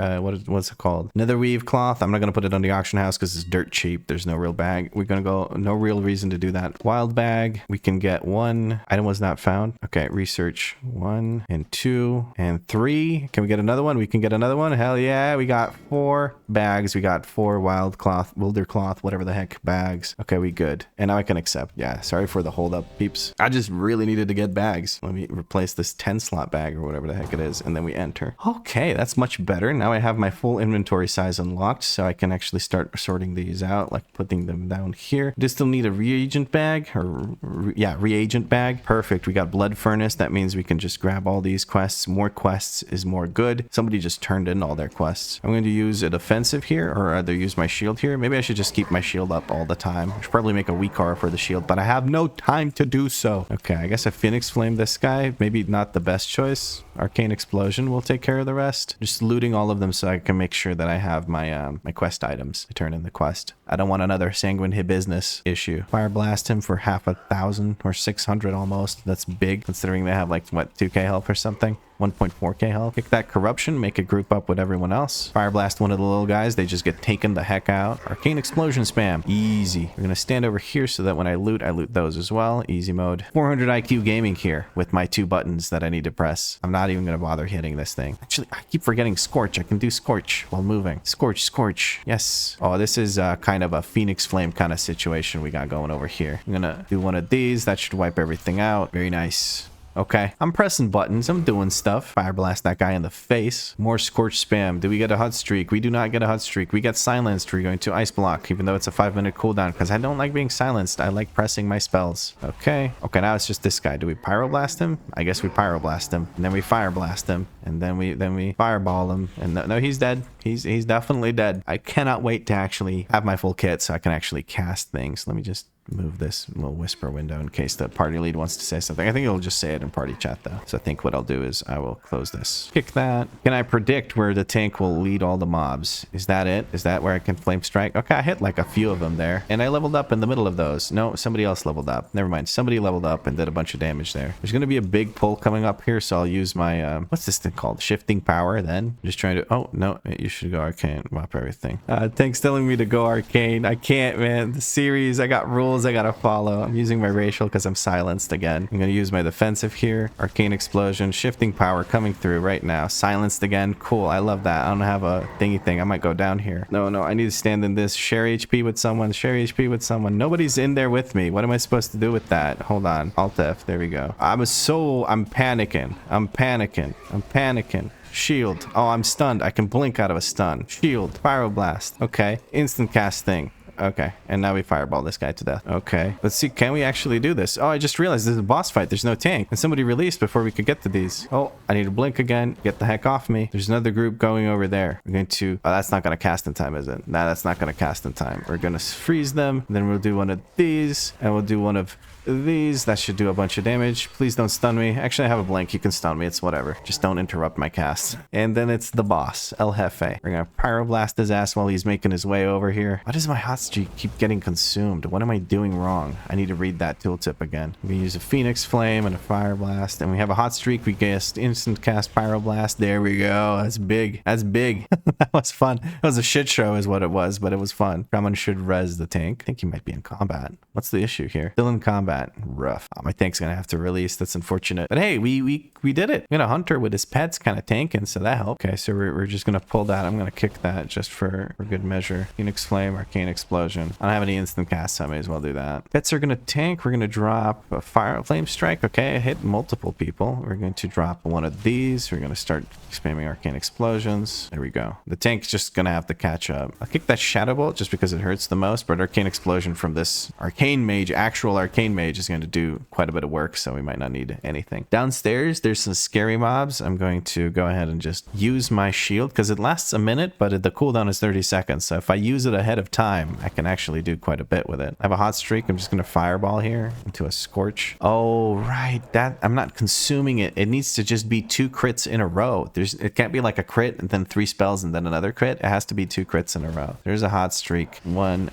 what's it called, netherweave cloth. I'm not gonna put it on the auction house because it's dirt cheap. There's no real bag. We're gonna go, no real reason to do that. Wild bag, we can get 1 item was not found. Okay, research 1 and 2 and 3. Can we get another one? We can get another one. Hell yeah, we got 4 bags. We got 4 wild cloth, wilder cloth, whatever the heck bags. Okay, we good. And now I can accept. Yeah, sorry for the hold up, peeps. I just really needed to get bags. Let me replace this 10 slot bag or whatever the heck it is, and then we enter. Okay, that's much better. Now I have my full inventory size unlocked, so I can actually start sorting these out, like putting them down here. Do still need a reagent bag, or yeah, reagent bag. Perfect. We got blood furnace. That means we can just grab all these quests. More quests is more good. Somebody just turned in all their quests. I'm going to use a defensive here, or either use my shield here. Maybe I should just keep my shield up all the time. I should probably make a WeakAuras for the shield, but I have no time to do so. Okay, I guess I Phoenix Flame this guy. Maybe not the best choice. Arcane Explosion will take care of the rest. Just looting all of them so I can make sure that I have my my quest items to turn in the quest. I don't want another Sanguine business issue. Fire Blast him for 500,000 or 600 almost. That's big considering they have like what, 2k health or something. 1.4k health. Kick that corruption, make a group up with everyone else. Fire blast one of the little guys, they just get taken the heck out. Arcane explosion spam. Easy. We're gonna stand over here so that when I loot those as well. Easy mode. 400 IQ gaming here with my 2 buttons that I need to press. I'm not even gonna bother hitting this thing. Actually, I keep forgetting Scorch. I can do Scorch while moving. Scorch, Scorch. Yes. Oh, this is kind of a Phoenix Flame kind of situation we got going over here. I'm gonna do one of these. That should wipe everything out. Very nice. Okay, I'm pressing buttons. I'm doing stuff. Fire blast that guy in the face. More scorch spam. Do we get a hot streak? We do not get a hot streak. We get silenced. We're going to ice block, even though it's a 5-minute cooldown, because I don't like being silenced. I like pressing my spells. Okay. Okay, now it's just this guy. Do we pyroblast him? I guess we pyroblast him, and then we fire blast him, and then we fireball him. And no, he's dead. He's definitely dead. I cannot wait to actually have my full kit so I can actually cast things. Let me just move this little whisper window in case the party lead wants to say something. I think it'll just say it in party chat though. So I think what I'll do is I will close this. Kick that. Can I predict where the tank will lead all the mobs? Is that it? Is that where I can flame strike? Okay, I hit like a few of them there. And I leveled up in the middle of those. No, somebody else leveled up. Never mind. Somebody leveled up and did a bunch of damage there. There's going to be a big pull coming up here, so I'll use my, what's this thing? something called shifting power then. I'm just trying to, oh no, you should go arcane, mop everything. Tank's telling me to go arcane. I can't, man. The series, I got rules I gotta follow. I'm using my racial because I'm silenced again. I'm gonna use my defensive here. Arcane explosion, shifting power coming through right now. Silenced again. Cool, I love that. I don't have a thingy thing. I might go down here. No, I need to stand in this. Share HP with someone. Share HP with someone. Nobody's in there with me. What am I supposed to do with that? Hold on. Alt F. There we go. I'm panicking. I'm panicking. Shield. Oh, I'm stunned. I can blink out of a stun. Shield. Pyroblast. Okay. Instant cast thing. Okay, and now we fireball this guy to death. Okay, let's see, can we actually do this? Oh, I just realized this is a boss fight. There's no tank, and somebody released before we could get to these. Oh, I need to blink again. Get the heck off me. There's another group going over there. We're going to, oh, that's not going to cast in time, is it? Nah, that's not going to cast in time. We're going to freeze them, then we'll do one of these, and we'll do one of these. That should do a bunch of damage. Please don't stun me. Actually, I have a blink. You can stun me. It's whatever. Just don't interrupt my cast. And then it's the boss, El Jefe. We're gonna pyroblast his ass while he's making his way over here. Why does my hot streak keep getting consumed? What am I doing wrong? I need to read that tooltip again. We use a Phoenix Flame and a Fire Blast, and we have a hot streak. We cast instant cast Pyroblast. There we go. That's big. That's big. That was fun. It was a shit show is what it was, but it was fun. Shaman should res the tank. I think he might be in combat. What's the issue here? Still in combat. Rough. My tank's gonna have to release. That's unfortunate. But hey, we did it. We got a hunter with his pets kind of tanking, so that helped. Okay, so we're just gonna pull that. I'm gonna kick that just for good measure. Phoenix Flame, Arcane Explosion. I don't have any instant casts, so I may as well do that. Pets are gonna tank. We're gonna drop a Flame Strike. Okay, I hit multiple people. We're going to drop one of these. We're gonna start spamming Arcane Explosions. There we go. The tank's just gonna have to catch up. I'll kick that Shadow Bolt just because it hurts the most, but Arcane Explosion from this Arcane Mage, actual Arcane Mage, is going to do quite a bit of work, so we might not need anything. Downstairs, there's some scary mobs. I'm going to go ahead and just use my shield because it lasts a minute, but the cooldown is 30 seconds. So if I use it ahead of time, I can actually do quite a bit with it. I have a hot streak. I'm just going to fireball here into a scorch. Oh, right. That I'm not consuming it. It needs to just be 2 crits in a row. It can't be like a crit and then 3 spells and then another crit. It has to be 2 crits in a row. There's a hot streak. 1.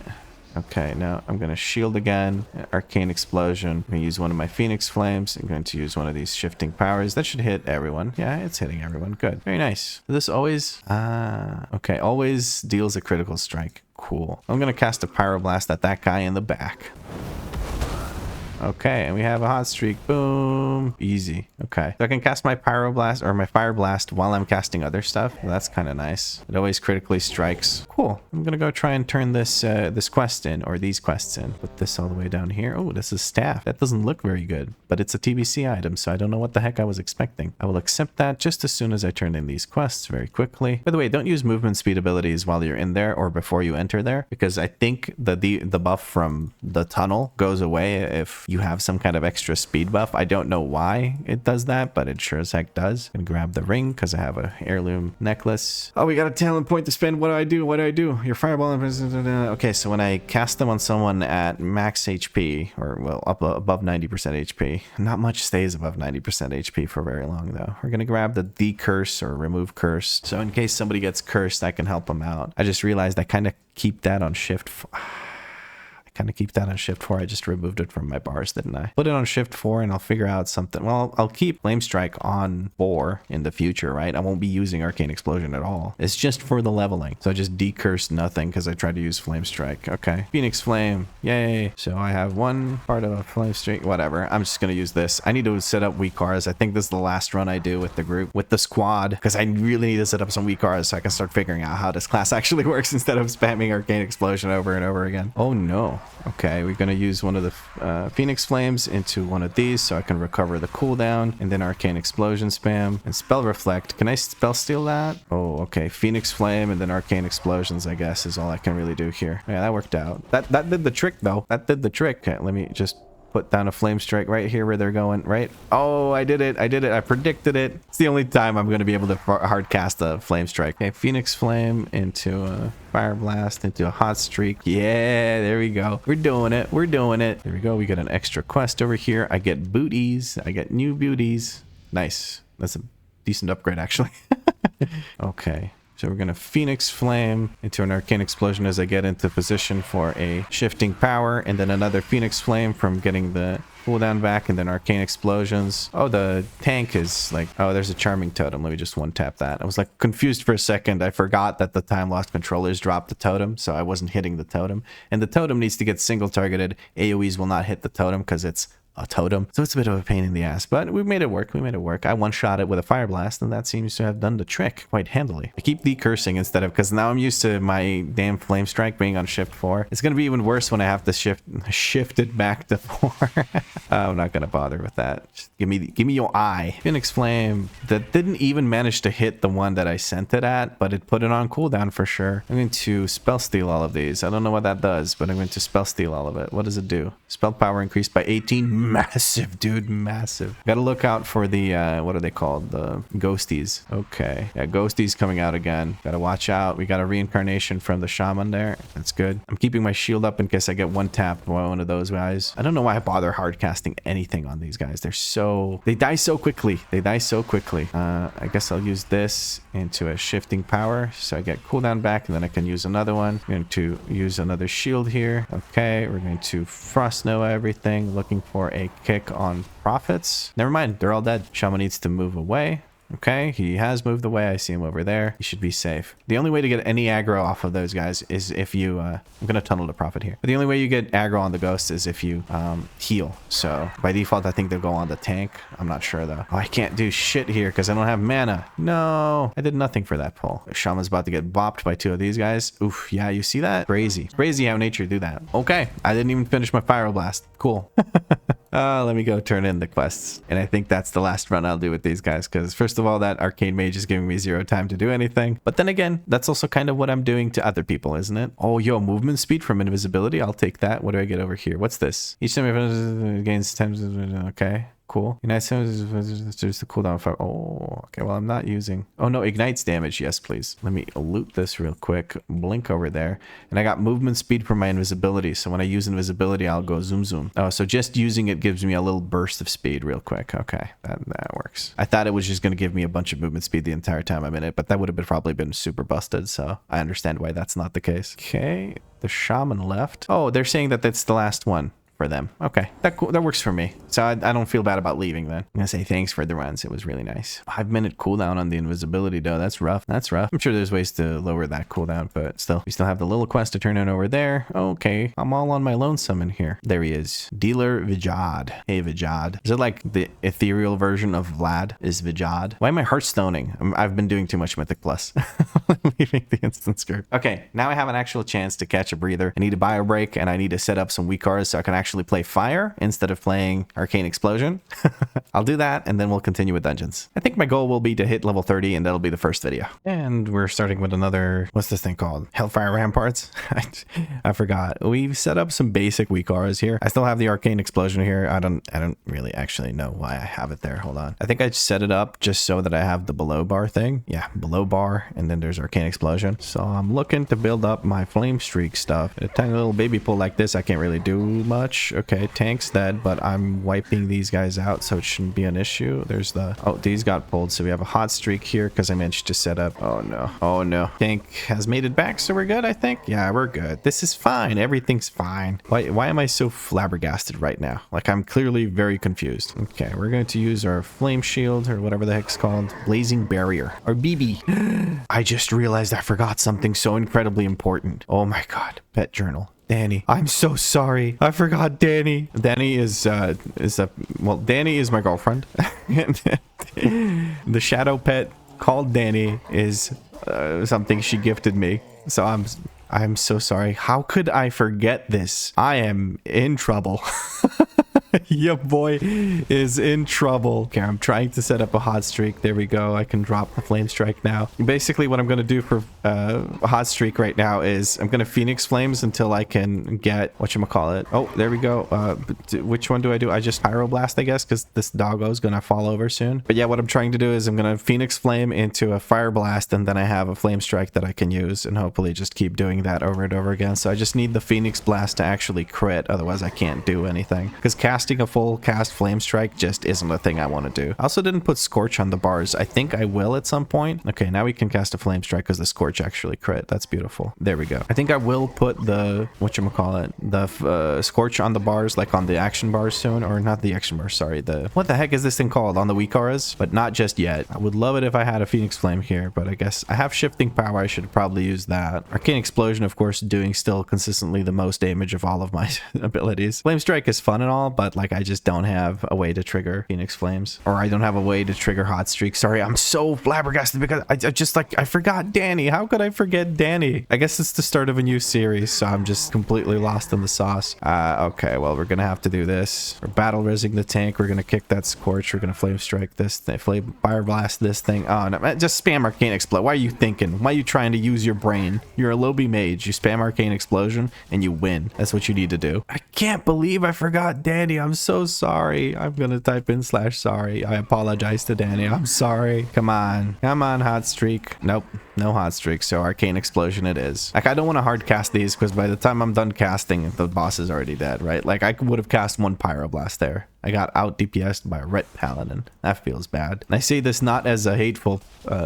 Okay, now I'm going to shield again. Arcane Explosion. I'm going to use one of my Phoenix Flames. I'm going to use one of these shifting powers. That should hit everyone. Yeah, it's hitting everyone. Good. Very nice. This always... okay, always deals a critical strike. Cool. I'm going to cast a Pyroblast at that guy in the back. Okay, and we have a hot streak. Boom. Easy. Okay. So I can cast my Pyroblast or my Fire Blast while I'm casting other stuff. That's kind of nice. It always critically strikes. Cool. I'm going to go try and turn this this quest in, or these quests in. Put this all the way down here. Oh, this is staff. That doesn't look very good, but it's a TBC item, so I don't know what the heck I was expecting. I will accept that just as soon as I turn in these quests very quickly. By the way, don't use movement speed abilities while you're in there or before you enter there, because I think the buff from the tunnel goes away if you have some kind of extra speed buff. I don't know why it does that, but it sure as heck does. I'm gonna grab the ring because I have a heirloom necklace. Oh, we got a talent point to spend. What do I do? What do I do? Your fireball. Okay, so when I cast them on someone at max HP, or well, up above 90% HP, not much stays above 90% HP for very long though. We're gonna grab the decurse or remove curse. So in case somebody gets cursed, I can help them out. I just realized I kind of keep that on shift. Keep that on shift 4. I just removed it from my bars, didn't I? Put it on shift 4 and I'll figure out something. Well, I'll keep Flame Strike on 4 in the future, right? I won't be using Arcane Explosion at all. It's just for the leveling. So I just decurse nothing because I tried to use Flame Strike. Okay. Phoenix Flame. Yay. So I have one part of a Flame Strike. Whatever. I'm just going to use this. I need to set up WeakAuras. I think this is the last run I do with the group, with the squad, because I really need to set up some WeakAuras so I can start figuring out how this class actually works instead of spamming Arcane Explosion over and over again. Oh no. Okay, we're going to use one of the Phoenix Flames into one of these so I can recover the cooldown, and then Arcane Explosion spam and Spell Reflect. Can I spell steal that? Oh, okay. Phoenix Flame and then Arcane Explosions, I guess, is all I can really do here. Yeah, that worked out. That did the trick, though. That did the trick. Okay, let me just put down a Flame Strike right here where they're going, right? Oh, I did it. I did it. I predicted it. It's the only time I'm going to be able to hard cast a Flame Strike. Okay, Phoenix Flame into a Fire Blast into a Hot Streak. Yeah, there we go. We're doing it. We're doing it. There we go. We got an extra quest over here. I get booties. I get new booties. Nice. That's a decent upgrade, actually. Okay. So we're going to Phoenix Flame into an Arcane Explosion as I get into position for a shifting power, and then another Phoenix Flame from getting the cooldown back, and then Arcane Explosions. Oh, the tank is like, oh, there's a Charming Totem. Let me just one tap that. I was like confused for a second. I forgot that the Time Lost controllers dropped the totem, so I wasn't hitting the totem. And the totem needs to get single targeted. AoEs will not hit the totem because it's a totem, so it's a bit of a pain in the ass, but we made it work. I one-shot it with a Fire Blast, and that seems to have done the trick quite handily. I keep decursing instead of, because now I'm used to my damn Flame Strike being on shift 4. It's gonna be even worse when I have to shift it back to 4. I'm not gonna bother with that. Just give me your eye. Phoenix Flame that didn't even manage to hit the one that I sent it at, but it put it on cooldown for sure. I'm going to spell steal all of these. I don't know what that does, but I'm going to spell steal all of it. What does it do? Spell power increased by 18. Massive, dude, massive. Gotta look out for the what are they called, the ghosties. Okay, yeah, ghosties coming out again. Gotta watch out. We got a reincarnation from the shaman there. That's good. I'm keeping my shield up in case I get one tap by one of those guys. I don't know why I bother hard casting anything on these guys. They die so quickly. I guess I'll use this into a shifting power so I get cooldown back, and then I can use another one. I'm going to use another shield here. Okay, we're going to Frost Nova everything, looking for a kick on Prophets. Never mind, they're all dead. Shaman needs to move away. Okay, he has moved away. I see him over there. He should be safe. The only way to get any aggro off of those guys is if you... I'm going to tunnel the Prophet here. But the only way you get aggro on the Ghost is if you heal. So by default, I think they'll go on the tank. I'm not sure, though. Oh, I can't do shit here because I don't have mana. No, I did nothing for that pull. Shaman's about to get bopped by 2 of these guys. Oof, yeah, you see that? Crazy. Crazy how nature do that. Okay, I didn't even finish my Fire Blast. Cool. Let me go turn in the quests. And I think that's the last run I'll do with these guys, because first of all, that Arcane Mage is giving me 0 time to do anything. But then again, that's also kind of what I'm doing to other people, isn't it? Oh, yo, movement speed from invisibility. I'll take that. What do I get over here? What's this? Each time it gains 10... Okay. Cool. Ignite there's the cooldown fire. Oh, okay. Well, I'm not using... Oh, no. Ignites damage. Yes, please. Let me loot this real quick. Blink over there. And I got movement speed from my invisibility. So when I use invisibility, I'll go zoom, zoom. Oh, so just using it gives me a little burst of speed real quick. Okay. That works. I thought it was just going to give me a bunch of movement speed the entire time I'm in it, but that would have probably been super busted. So I understand why that's not the case. Okay. The shaman left. Oh, they're saying that that's the last one for them. Okay, that works for me. So I don't feel bad about leaving then. I'm gonna say thanks for the runs. It was really nice. 5-minute cooldown on the invisibility though. That's rough. That's rough. I'm sure there's ways to lower that cooldown, but still, we still have the little quest to turn in over there. Okay, I'm all on my lonesome in here. There he is. Dealer Vijad. Hey Vijad. Is it like the ethereal version of Vlad is Vijad? Why am I heartstoning? I've been doing too much Mythic Plus. Leaving the instance group. Okay, now I have an actual chance to catch a breather. I need to buy a break, and I need to set up some WeakAuras so I can actually play Fire instead of playing Arcane Explosion. I'll do that, and then we'll continue with dungeons. I think my goal will be to hit level 30, and that'll be the first video. And we're starting with another, what's this thing called? Hellfire Ramparts? I forgot. We've set up some basic WeakAuras here. I still have the Arcane Explosion here. I don't really actually know why I have it there. Hold on. I think I set it up just so that I have the below bar thing. Yeah, below bar, and then there's Arcane Explosion. So I'm looking to build up my Flame Streak stuff. A tiny little baby pull like this, I can't really do much. Okay, tank's dead, but I'm wiping these guys out, so it shouldn't be an issue. There's the... Oh, these got pulled, so we have a hot streak here because I managed to set up... Oh, no. Oh, no. Tank has made it back, so we're good, I think? Yeah, we're good. This is fine. Everything's fine. Why am I so flabbergasted right now? Like, I'm clearly very confused. Okay, we're going to use our Flame Shield, or whatever the heck's called. Blazing Barrier. Or BB. I just realized I forgot something so incredibly important. Oh, my God. Pet journal. Danny. I'm so sorry. I forgot Danny. Danny Danny is my girlfriend. The shadow pet called Danny is something she gifted me. So I'm so sorry. How could I forget this? I am in trouble. Your boy is in trouble. Okay, I'm trying to set up a hot streak. There we go. I can drop the flame strike now. Basically, what I'm going to do for a hot streak right now is I'm going to Phoenix Flames until I can get whatchamacallit. Oh, there we go. Which one do I do? I just Pyroblast, I guess, because this doggo is going to fall over soon. But yeah, what I'm trying to do is I'm going to Phoenix Flame into a Fire Blast, and then I have a Flame Strike that I can use, and hopefully just keep doing that over and over again. So I just need the Phoenix Blast to actually crit. Otherwise, I can't do anything. Because casting a full cast Flame Strike just isn't a thing I want to do. I also didn't put Scorch on the bars. I think I will at some point. Okay, now we can cast a Flame Strike because the Scorch actually crit. That's beautiful. There we go. I think I will put the, whatchamacallit, the Scorch on the bars, like on the action bars soon, or not the action bars, sorry. What the heck is this thing called? On the WeakAuras, but not just yet. I would love it if I had a Phoenix Flame here, but I guess I have Shifting Power. I should probably use that. Arcane Explosion, of course, doing still consistently the most damage of all of my abilities. Flame Strike is fun and all, but like I just don't have a way to trigger Phoenix Flames, or I don't have a way to trigger Hot Streak. Sorry, I'm so flabbergasted because I just like, I forgot Danny. How could I forget Danny? I guess it's the start of a new series, so I'm just completely lost in the sauce. Okay, well, we're gonna have to do this. We're battle resing the tank. We're gonna kick that Scorch. We're gonna Flame Strike this thing, Fire Blast this thing. Oh no, just spam Arcane Explode. Why are you thinking? Why are you trying to use your brain? You're a Lobby mage. You spam Arcane Explosion and you win. That's what you need to do. I can't believe I forgot Danny. I'm so sorry. I'm gonna type in /sorry. I apologize to Danny. I'm sorry. Come on, Hot Streak. Nope, no Hot Streak. So Arcane Explosion it is. Like, I don't want to hard cast these because by the time I'm done casting, the boss is already dead, right? Like, I would have cast one Pyroblast there. I got out DPS'd by a Ret Paladin. That feels bad. And I say this not as a hateful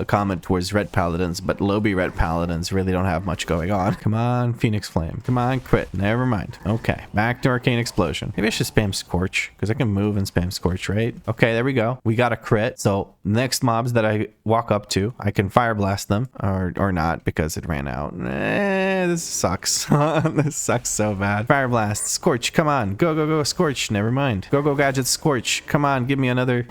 comment towards Ret Paladins, but Lobby Ret Paladins really don't have much going on. Come on, Phoenix Flame. Come on, crit. Never mind. Okay, back to Arcane Explosion. Maybe I should spam Scorch, because I can move and spam Scorch, right? Okay, there we go. We got a crit. So next mobs that I walk up to, I can Fire Blast them, or not, because it ran out. This sucks. This sucks so bad. Fire Blast. Scorch, come on. Go, go, go, Scorch. Never mind. Go, go, Gadget Scorch. Come on, give me another.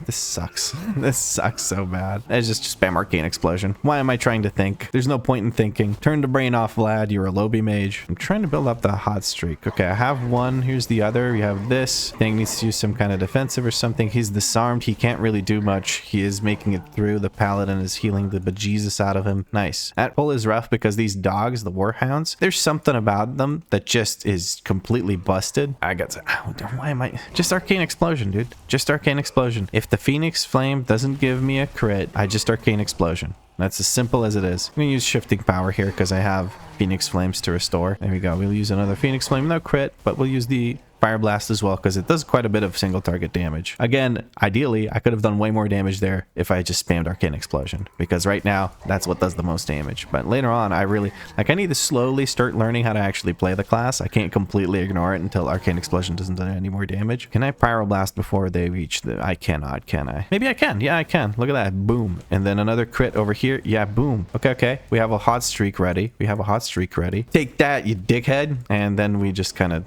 This sucks. This sucks so bad. I just spam Arcane Explosion. Why am I trying to think? There's no point in thinking. Turn the brain off, Vlad. You're a Lobby mage. I'm trying to build up the Hot Streak. Okay, I have one. Here's the other. We have this thing. Needs to use some kind of defensive or something. He's disarmed. He can't really do much. He is making it through. The Paladin is healing the bejesus out of him. Nice. That pull is rough because these dogs, the Warhounds, there's something about them that just is completely busted. I got to, why am I just Arcane Explosion, dude? Just Arcane Explosion. If the Phoenix Flame doesn't give me a crit, I just Arcane Explosion. That's as simple as it is. I'm gonna use Shifting Power here because I have Phoenix Flames to restore. There we go. We'll use another Phoenix Flame, no crit, but we'll use the Fire Blast as well because it does quite a bit of single target damage. Again, ideally, I could have done way more damage there if I just spammed Arcane Explosion, because right now, that's what does the most damage. But later on, I really, like, I need to slowly start learning how to actually play the class. I can't completely ignore it until Arcane Explosion doesn't do any more damage. Can I Pyroblast before they reach the... I cannot, can I? Maybe I can. Yeah, I can. Look at that. Boom. And then another crit over here. Yeah, boom. Okay, okay. We have a Hot Streak ready. We have a Hot Streak ready. Take that, you dickhead. And then we just kind of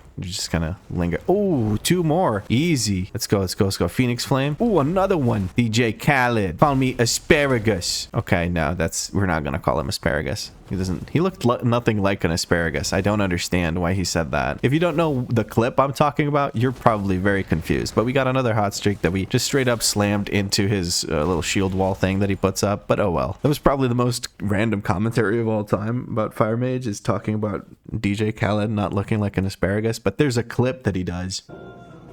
linger. Oh, two more. Easy. Let's go, let's go, let's go. Phoenix Flame. Oh, another one. DJ Khaled. Found me Asparagus. Okay, no, we're not gonna call him Asparagus. He looked nothing like an asparagus. I don't understand why he said that. If you don't know the clip I'm talking about, you're probably very confused. But we got another Hot Streak that we just straight up slammed into his little shield wall thing that he puts up. But oh well. That was probably the most random commentary of all time about Fire Mage, is talking about DJ Khaled not looking like an asparagus. But there's a clip that he does.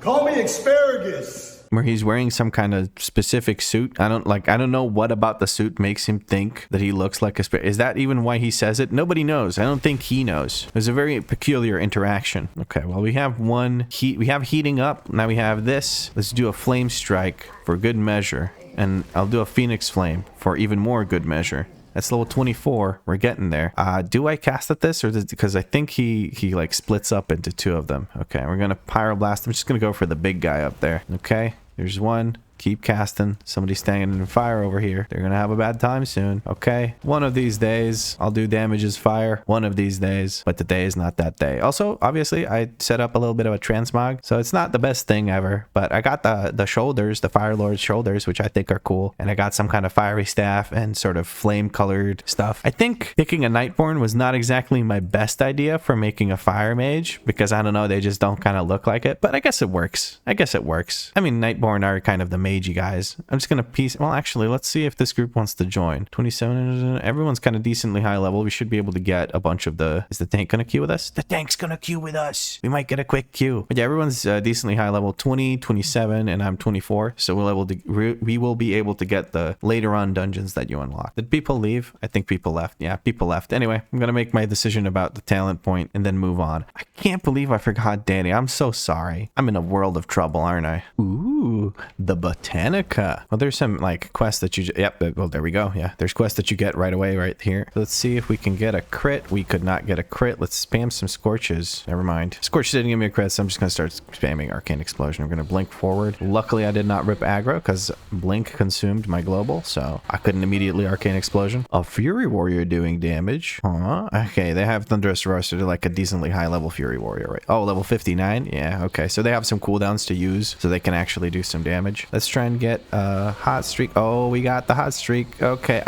Call me Asparagus.
Where he's wearing some kind of specific suit. I don't know what about the suit makes him think that he looks like a... Is that even why he says it? Nobody knows. I don't think he knows. There's a very peculiar interaction. Okay, well, we have one heat. We have heating up. Now we have this. Let's do a Flame Strike for good measure. And I'll do a Phoenix Flame for even more good measure. That's level 24. We're getting there. Do I cast at this, or because I think he like splits up into two of them. Okay, we're gonna Pyroblast. I'm just gonna go for the big guy up there. Okay, there's one. Keep casting. Somebody's standing in fire over here. They're gonna have a bad time soon. Okay, one of these days I'll do damage as fire. One of these days, but today is not that day. Also, obviously, I set up a little bit of a transmog, so it's not the best thing ever, but I got the shoulders, the Fire Lord's shoulders, which I think are cool, and I got some kind of fiery staff and sort of flame colored stuff. I think picking a Nightborn was not exactly my best idea for making a Fire Mage, because I don't know, they just don't kind of look like it, but I guess it works. I guess it works. I mean, Nightborn are kind of the magey guys. I'm just gonna piece. Well, actually, let's see if this group wants to join. 27. Everyone's kind of decently high level. We should be able to get a bunch of the. Is the tank gonna queue with us? The tank's gonna queue with us. We might get a quick queue. But yeah, everyone's decently high level. 20, 27, and I'm 24. So we will be able to get the later on dungeons that you unlock. Did people leave? I think people left. Yeah, people left. Anyway, I'm gonna make my decision about the talent point and then move on. I can't believe I forgot Danny. I'm so sorry. I'm in a world of trouble, aren't I? Ooh, the Botanica. Well, there's some like quests that you. Yep. Well, there we go. Yeah, there's quests that you get right away right here. Let's see if we can get a crit. We could not get a crit. Let's spam some scorches. Never mind. Scorch didn't give me a crit, so I'm just gonna start spamming Arcane Explosion. I'm gonna blink forward. Luckily, I did not rip aggro because blink consumed my global, so I couldn't immediately Arcane Explosion. A Fury Warrior doing damage. Huh? Okay, they have Thunderous Roar, so they're like a decently high level Fury Warrior, right? Oh, level 59? Yeah, okay. So they have some cooldowns to use, so they can actually do some damage. Let's try and get a hot streak. Oh, we got the hot streak. Okay,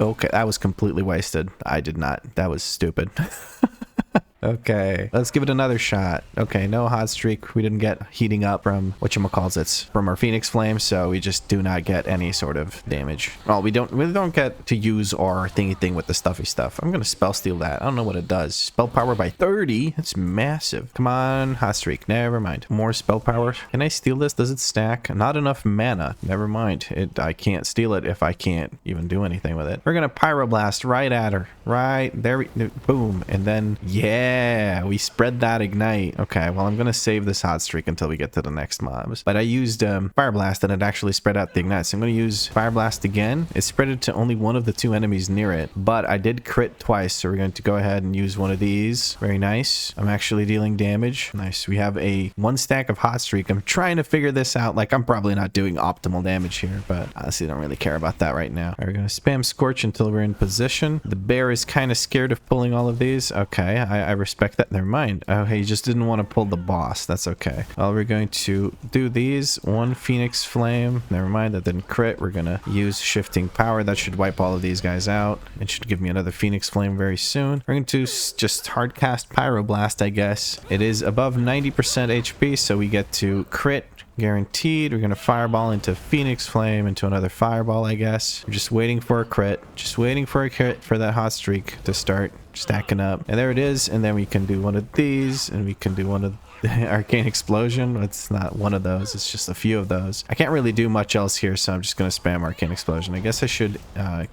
okay, that was completely wasted. I did not. That was stupid. Okay, let's give it another shot. Okay, no hot streak. We didn't get heating up from whatchamacallits from our Phoenix Flame, so we just do not get any sort of damage. Well, we don't get to use our thingy thing with the stuffy stuff. I'm gonna spell steal that. I don't know what it does. Spell power by 30. That's massive. Come on, hot streak. Never mind. More spell power. Can I steal this? Does it stack? Not enough mana. Never mind. I can't steal it if I can't even do anything with it. We're gonna pyroblast right at her. Right there. Boom. And then yeah, we spread that ignite. Okay, well, I'm gonna save this hot streak until we get to the next mobs. But I used Fire Blast and it actually spread out the ignite. So I'm gonna use Fire Blast again. It spread it to only one of the two enemies near it, but I did crit twice. So we're going to go ahead and use one of these. Very nice. I'm actually dealing damage. Nice. We have a 1 stack of hot streak. I'm trying to figure this out. Like, I'm probably not doing optimal damage here, but honestly, I don't really care about that right now. All right, we're gonna spam Scorch until we're in position. The bear is kind of scared of pulling all of these. Okay, I respect that. Never mind. Oh, he just didn't want to pull the boss. That's okay. Well, we're going to do these. 1 Phoenix Flame. Never mind, that didn't crit. We're gonna use Shifting Power. That should wipe all of these guys out. It should give me another Phoenix Flame very soon. We're going to just hard cast Pyroblast, I guess. It is above 90% HP, so we get to crit. Guaranteed. We're going to fireball into Phoenix Flame, into another fireball, I guess. We're just waiting for a crit. Just waiting for a crit for that hot streak to start stacking up. And there it is. And then we can do one of these, and we can do one of the Arcane Explosion. It's not one of those, it's just a few of those. I can't really do much else here, so I'm just going to spam Arcane Explosion. I guess I should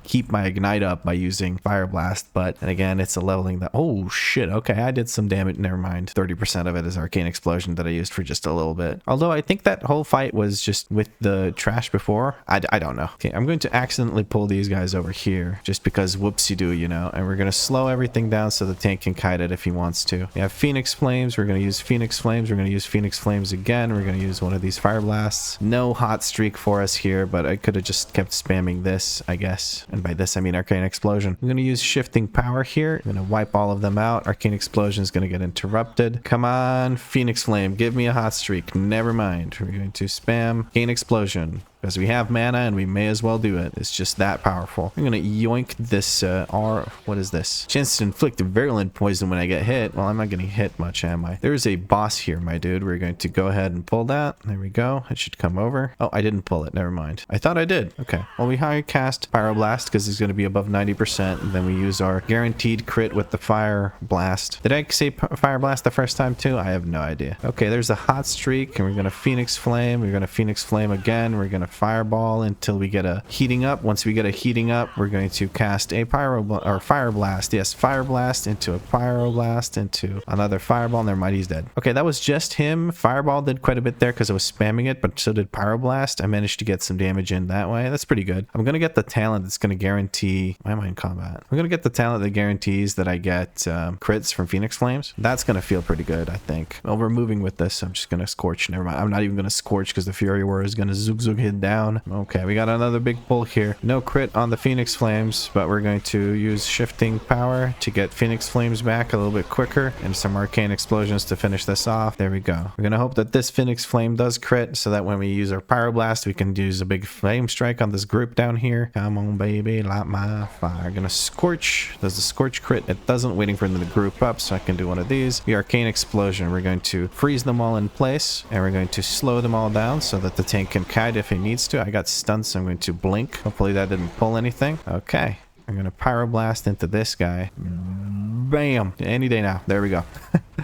keep my ignite up by using Fire Blast, but and again, it's a leveling that. Oh shit, okay, I did some damage. Never mind. 30% of it is Arcane Explosion that I used for just a little bit. Although I think that whole fight was just with the trash before. I don't know. Okay, I'm going to accidentally pull these guys over here just because whoopsie-doo, you know, and we're going to slow everything down so the tank can kite it if he wants to. We have Phoenix Flames. We're going to use Phoenix Flames. We're going to use Phoenix Flames again. We're going to use one of these Fire Blasts. No hot streak for us here, but I could have just kept spamming this, I guess. And by this, I mean Arcane Explosion. I'm going to use Shifting Power here. I'm going to wipe all of them out. Arcane Explosion is going to get interrupted. Come on, Phoenix Flame. Give me a hot streak. Never mind. We're going to spam Arcane Explosion. Because we have mana and we may as well do it. It's just that powerful. I'm gonna yoink this what is this? Chance to inflict virulent poison when I get hit. Well, I'm not getting hit much, am I? There's a boss here, my dude. We're going to go ahead and pull that. There we go. It should come over. Oh, I didn't pull it. Never mind. I thought I did. Okay. Well, we high cast Pyroblast because it's going to be above 90%. And then we use our guaranteed crit with the Fire Blast. Did I say Fire Blast the first time too? I have no idea. Okay, there's a hot streak and we're going to Phoenix Flame. We're going to Phoenix Flame again. We're going to Fireball until we get a heating up. Once we get a heating up, we're going to cast a Fire Blast. Yes, Fire Blast into a Pyroblast into another Fireball. Never mind, he's dead. Okay, that was just him. Fireball did quite a bit there because I was spamming it, but so did Pyroblast. I managed to get some damage in that way. That's pretty good. I'm going to get the talent that's going to guarantee... Why am I in combat? I'm going to get the talent that guarantees that I get crits from Phoenix Flames. That's going to feel pretty good, I think. Well, we're moving with this, so I'm just going to Scorch. Never mind. I'm not even going to Scorch because the Fury Warrior is going to zoog hit down. Okay, we got another big pull here. No crit on the Phoenix Flames, but we're going to use Shifting Power to get Phoenix Flames back a little bit quicker and some Arcane Explosions to finish this off. There we go. We're going to hope that this Phoenix Flame does crit so that when we use our Pyroblast, we can use a big Flame Strike on this group down here. Come on, baby, light my fire. Gonna Scorch. Does the Scorch crit? It doesn't. Waiting for them to group up so I can do one of these. The Arcane Explosion. We're going to freeze them all in place and we're going to slow them all down so that the tank can kite if he needs to. I got stunned, so I'm going to blink. Hopefully that didn't pull anything. Okay. I'm going to Pyroblast into this guy. Bam. Any day now. There we go.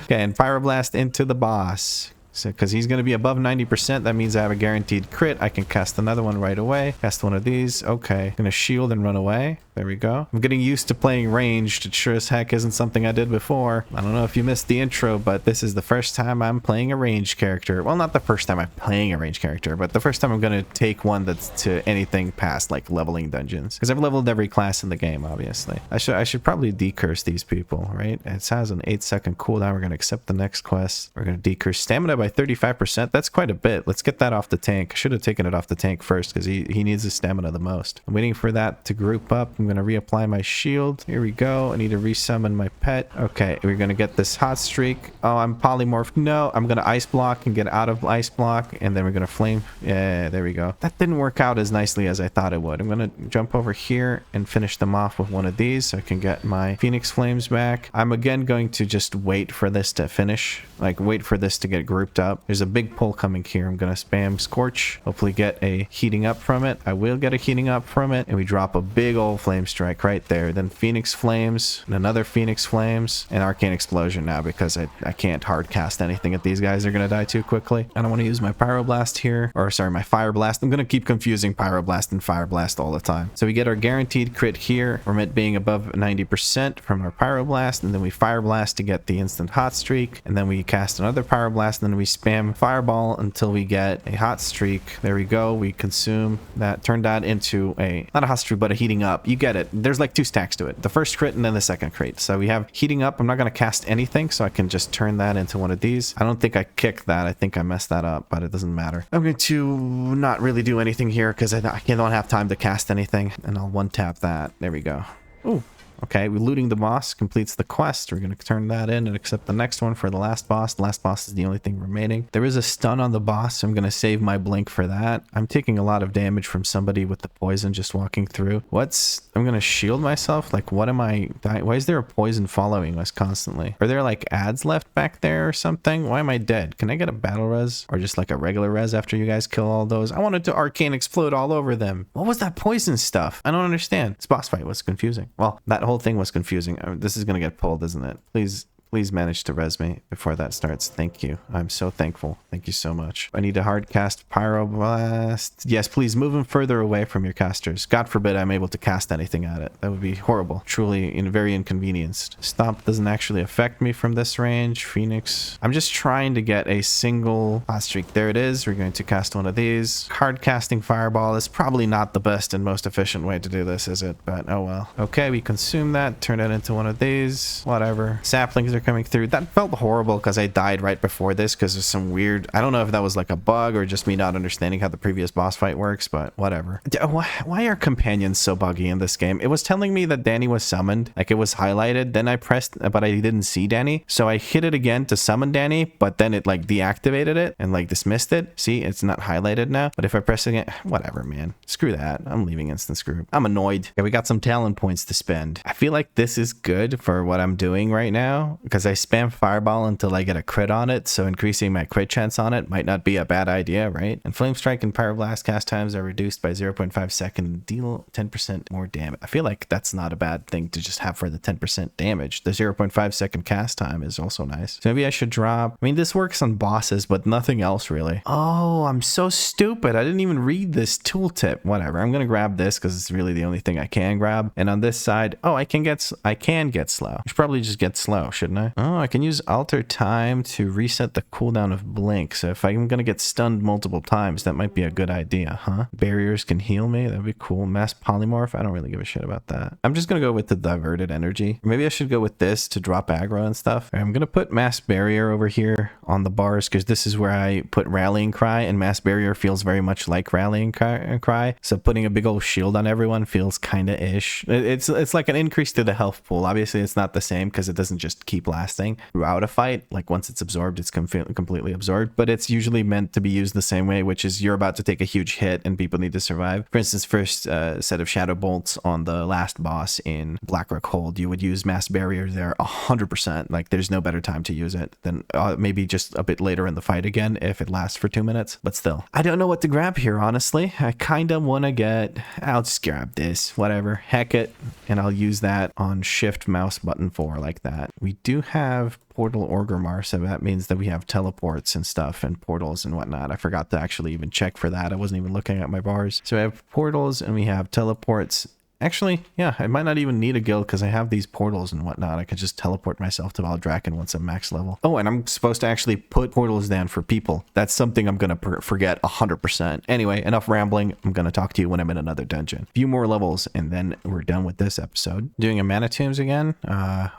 Okay, and Pyroblast into the boss. So, because he's going to be above 90%, that means I have a guaranteed crit. I can cast another one right away. Cast one of these. Okay. Going to shield and run away. There we go. I'm getting used to playing ranged. It sure as heck isn't something I did before. I don't know if you missed the intro, but this is the first time I'm playing a ranged character. Well, not the first time I'm playing a ranged character, but the first time I'm going to take one that's to anything past like leveling dungeons. Because I've leveled every class in the game, obviously. I should probably decurse these people, right? It has an 8-second cooldown. We're going to accept the next quest. We're going to decurse stamina by 35%. That's quite a bit. Let's get that off the tank. I should have taken it off the tank first because he needs his stamina the most. I'm waiting for that to group up. I'm going to reapply my shield. Here we go. I need to resummon my pet. Okay, we're going to get this hot streak. Oh, I'm polymorphed. No, I'm going to ice block and get out of ice block, and then we're going to flame. Yeah, there we go. That didn't work out as nicely as I thought it would. I'm going to jump over here and finish them off with one of these so I can get my Phoenix Flames back. I'm again going to just wait for this to finish, like wait for this to get grouped up. There's a big pull coming here. I'm going to spam Scorch, hopefully get a heating up from it. I will get a heating up from it, and we drop a big old flame strike right there. Then Phoenix Flames and another Phoenix Flames and Arcane Explosion now because I can't hard cast anything at these guys. They're going to die too quickly. I don't want to use my Pyroblast here, or sorry, my Fire Blast. I'm going to keep confusing Pyroblast and Fire Blast all the time. So we get our guaranteed crit here from it being above 90% from our Pyroblast, and then we Fire Blast to get the instant hot streak, and then we cast another Pyroblast, and then we spam Fireball until we get a hot streak. There we go. We consume that, turn that into a, not a hot streak, but a heating up. You get it. There's like 2 stacks to it. The first crit and then the second crit. So we have heating up. I'm not going to cast anything, so I can just turn that into one of these. I don't think I kicked that. I think I messed that up, but it doesn't matter. I'm going to not really do anything here because I don't have time to cast anything, and I'll one tap that. There we go. Ooh. Okay, we're looting the boss, completes the quest. We're going to turn that in and accept the next one for the last boss. The last boss is the only thing remaining. There is a stun on the boss, so I'm going to save my blink for that. I'm taking a lot of damage from somebody with the poison just walking through. I'm going to shield myself? Like, what am I... Why is there a poison following us constantly? Are there, like, ads left back there or something? Why am I dead? Can I get a battle res? Or just, like, a regular res after you guys kill all those? I wanted to Arcane Explode all over them. What was that poison stuff? I don't understand. This boss fight was confusing. Well, that whole thing was confusing. This is going to get pulled, isn't it? Please manage to res me before that starts. Thank you. I'm so thankful. Thank you so much. I need to hard cast Pyroblast. Yes, please move him further away from your casters. God forbid I'm able to cast anything at it. That would be horrible. Truly very inconvenienced. Stomp doesn't actually affect me from this range. Phoenix. I'm just trying to get a single hot streak. There it is. We're going to cast one of these. Hard casting Fireball is probably not the best and most efficient way to do this, is it? But oh well. Okay, we consume that. Turn it into one of these. Whatever. Saplings are coming through. That felt horrible because I died right before this because there's some weird, I don't know if that was like a bug or just me not understanding how the previous boss fight works, but whatever. Why are companions so buggy in this game? It was telling me that Danny was summoned, like it was highlighted, then I pressed, but I didn't see Danny, so I hit it again to summon Danny, but then it like deactivated it and like dismissed it. See, it's not highlighted now, but if I press it again, whatever, man, screw that. I'm leaving instance group. I'm annoyed. Okay, we got some talent points to spend. I feel like this is good for what I'm doing right now because I spam Fireball until I get a crit on it, so increasing my crit chance on it might not be a bad idea, right? And Flame Strike and Pyroblast cast times are reduced by 0.5 seconds and deal 10% more damage. I feel like that's not a bad thing to just have for the 10% damage. The 0.5 second cast time is also nice. So maybe I should drop... I mean, this works on bosses, but nothing else really. Oh, I'm so stupid. I didn't even read this tooltip. Whatever. I'm going to grab this because it's really the only thing I can grab. And on this side, oh, I can get slow. I should probably just get slow, shouldn't I? Oh, I can use alter time to reset the cooldown of blink. So if I'm going to get stunned multiple times, that might be a good idea, huh? Barriers can heal me. That'd be cool. Mass polymorph. I don't really give a shit about that. I'm just going to go with the diverted energy. Maybe I should go with this to drop aggro and stuff. I'm going to put mass barrier over here on the bars because this is where I put rallying cry, and mass barrier feels very much like rallying cry. So putting a big old shield on everyone feels kind of ish. It's like an increase to the health pool. Obviously, it's not the same because it doesn't just keep blasting throughout a fight. Like once it's absorbed, it's completely absorbed, but it's usually meant to be used the same way, which is you're about to take a huge hit and people need to survive. For instance, first set of shadow bolts on the last boss in Blackrock Hold, you would use mass barrier there 100%. Like there's no better time to use it than maybe just a bit later in the fight again if it lasts for 2 minutes. But still, I don't know what to grab here, honestly. I kind of want to get, I'll just grab this, whatever, heck it, and I'll use that on shift mouse button 4 like that. We do have Portal Orgrimmar, so that means that we have teleports and stuff and portals and whatnot. I forgot to actually even check for that. I wasn't even looking at my bars. So we have portals and we have teleports. Actually, yeah, I might not even need a guild because I have these portals and whatnot. I could just teleport myself to Valdrakken once I'm max level. Oh, and I'm supposed to actually put portals down for people. That's something I'm going to forget 100%. Anyway, enough rambling. I'm going to talk to you when I'm in another dungeon. A few more levels, and then we're done with this episode. Doing a mana tombs again.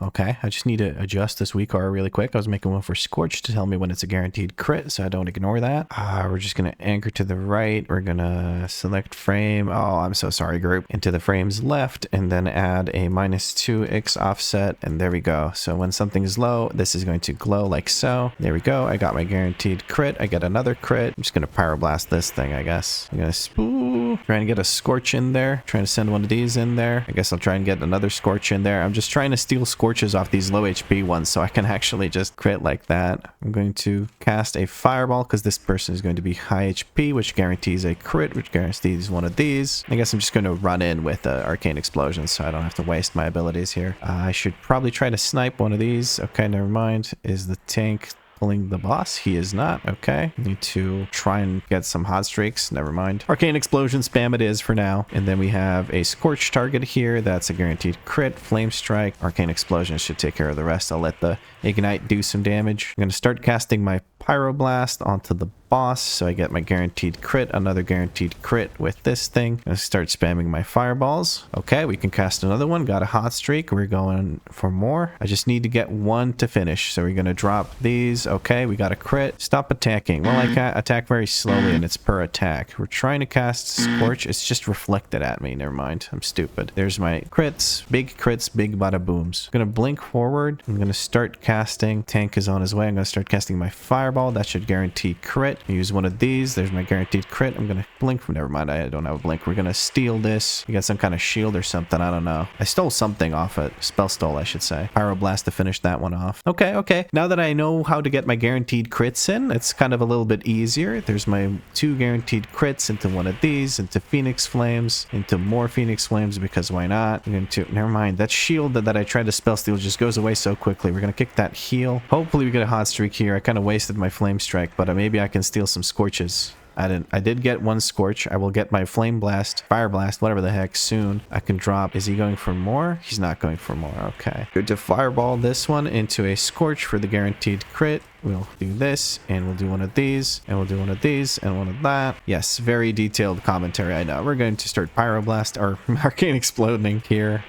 Okay, I just need to adjust this WeakAuras really quick. I was making one for Scorch to tell me when it's a guaranteed crit, so I don't ignore that. We're just going to anchor to the right. We're going to select frame. Oh, I'm so sorry, group. Into the frames left, and then add a -2x offset, and there we go. So when something is low, this is going to glow like so. There we go. I got my guaranteed crit. I get another crit. I'm just going to pyroblast this thing, I guess. I'm going to trying to get a Scorch in there. Trying to send one of these in there. I guess I'll try and get another Scorch in there. I'm just trying to steal Scorches off these low HP ones so I can actually just crit like that. I'm going to cast a Fireball because this person is going to be high HP, which guarantees a crit, which guarantees one of these. I guess I'm just going to run in with Arcane Explosion so I don't have to waste my abilities here. I should probably try to snipe one of these. Okay, never mind. Is the tank pulling the boss? He is not. Okay, need to try and get some hot streaks. Never mind. Arcane Explosion spam it is for now. And then we have a Scorch target here. That's a guaranteed crit. Flame Strike. Arcane Explosion should take care of the rest. I'll let the Ignite do some damage. I'm going to start casting my Pyroblast onto the boss so I get my guaranteed crit, another guaranteed crit with this thing. I'm going to start spamming my fireballs. Okay, we can cast another one. Got a hot streak. We're going for more. I just need to get one to finish. So we're going to drop these. Okay, we got a crit. Stop attacking. Well, I can't attack very slowly and it's per attack. We're trying to cast Scorch. It's just reflected at me. Never mind. I'm stupid. There's my crits. Big crits, big bada booms. I'm going to blink forward. I'm going to start casting. Tank is on his way. I'm going to start casting my fireball. That should guarantee crit. Use one of these. There's my guaranteed crit. I'm gonna blink. Never mind, I don't have a blink. We're gonna steal this. We got some kind of shield or something. I don't know. I stole something off it. Spell stole, I should say. Pyroblast to finish that one off. Okay. Now that I know how to get my guaranteed crits in, it's kind of a little bit easier. There's my 2 guaranteed crits into one of these, into Phoenix Flames, into more Phoenix Flames because why not? I'm going to, never mind. That shield that I tried to spell steal just goes away so quickly. We're gonna kick that heal. Hopefully we get a hot streak here. I kind of wasted my Flame Strike, but maybe I can steal some Scorches. I did get one Scorch. I will get my Flame Blast, Fire Blast, whatever the heck, soon. I can drop. Is he going for more? He's not going for more. Okay. Good to Fireball this one into a Scorch for the guaranteed crit. We'll do this, and we'll do one of these, and we'll do one of these, and one of that. Yes, very detailed commentary, I know. We're going to start Pyroblast, or Arcane Exploding here.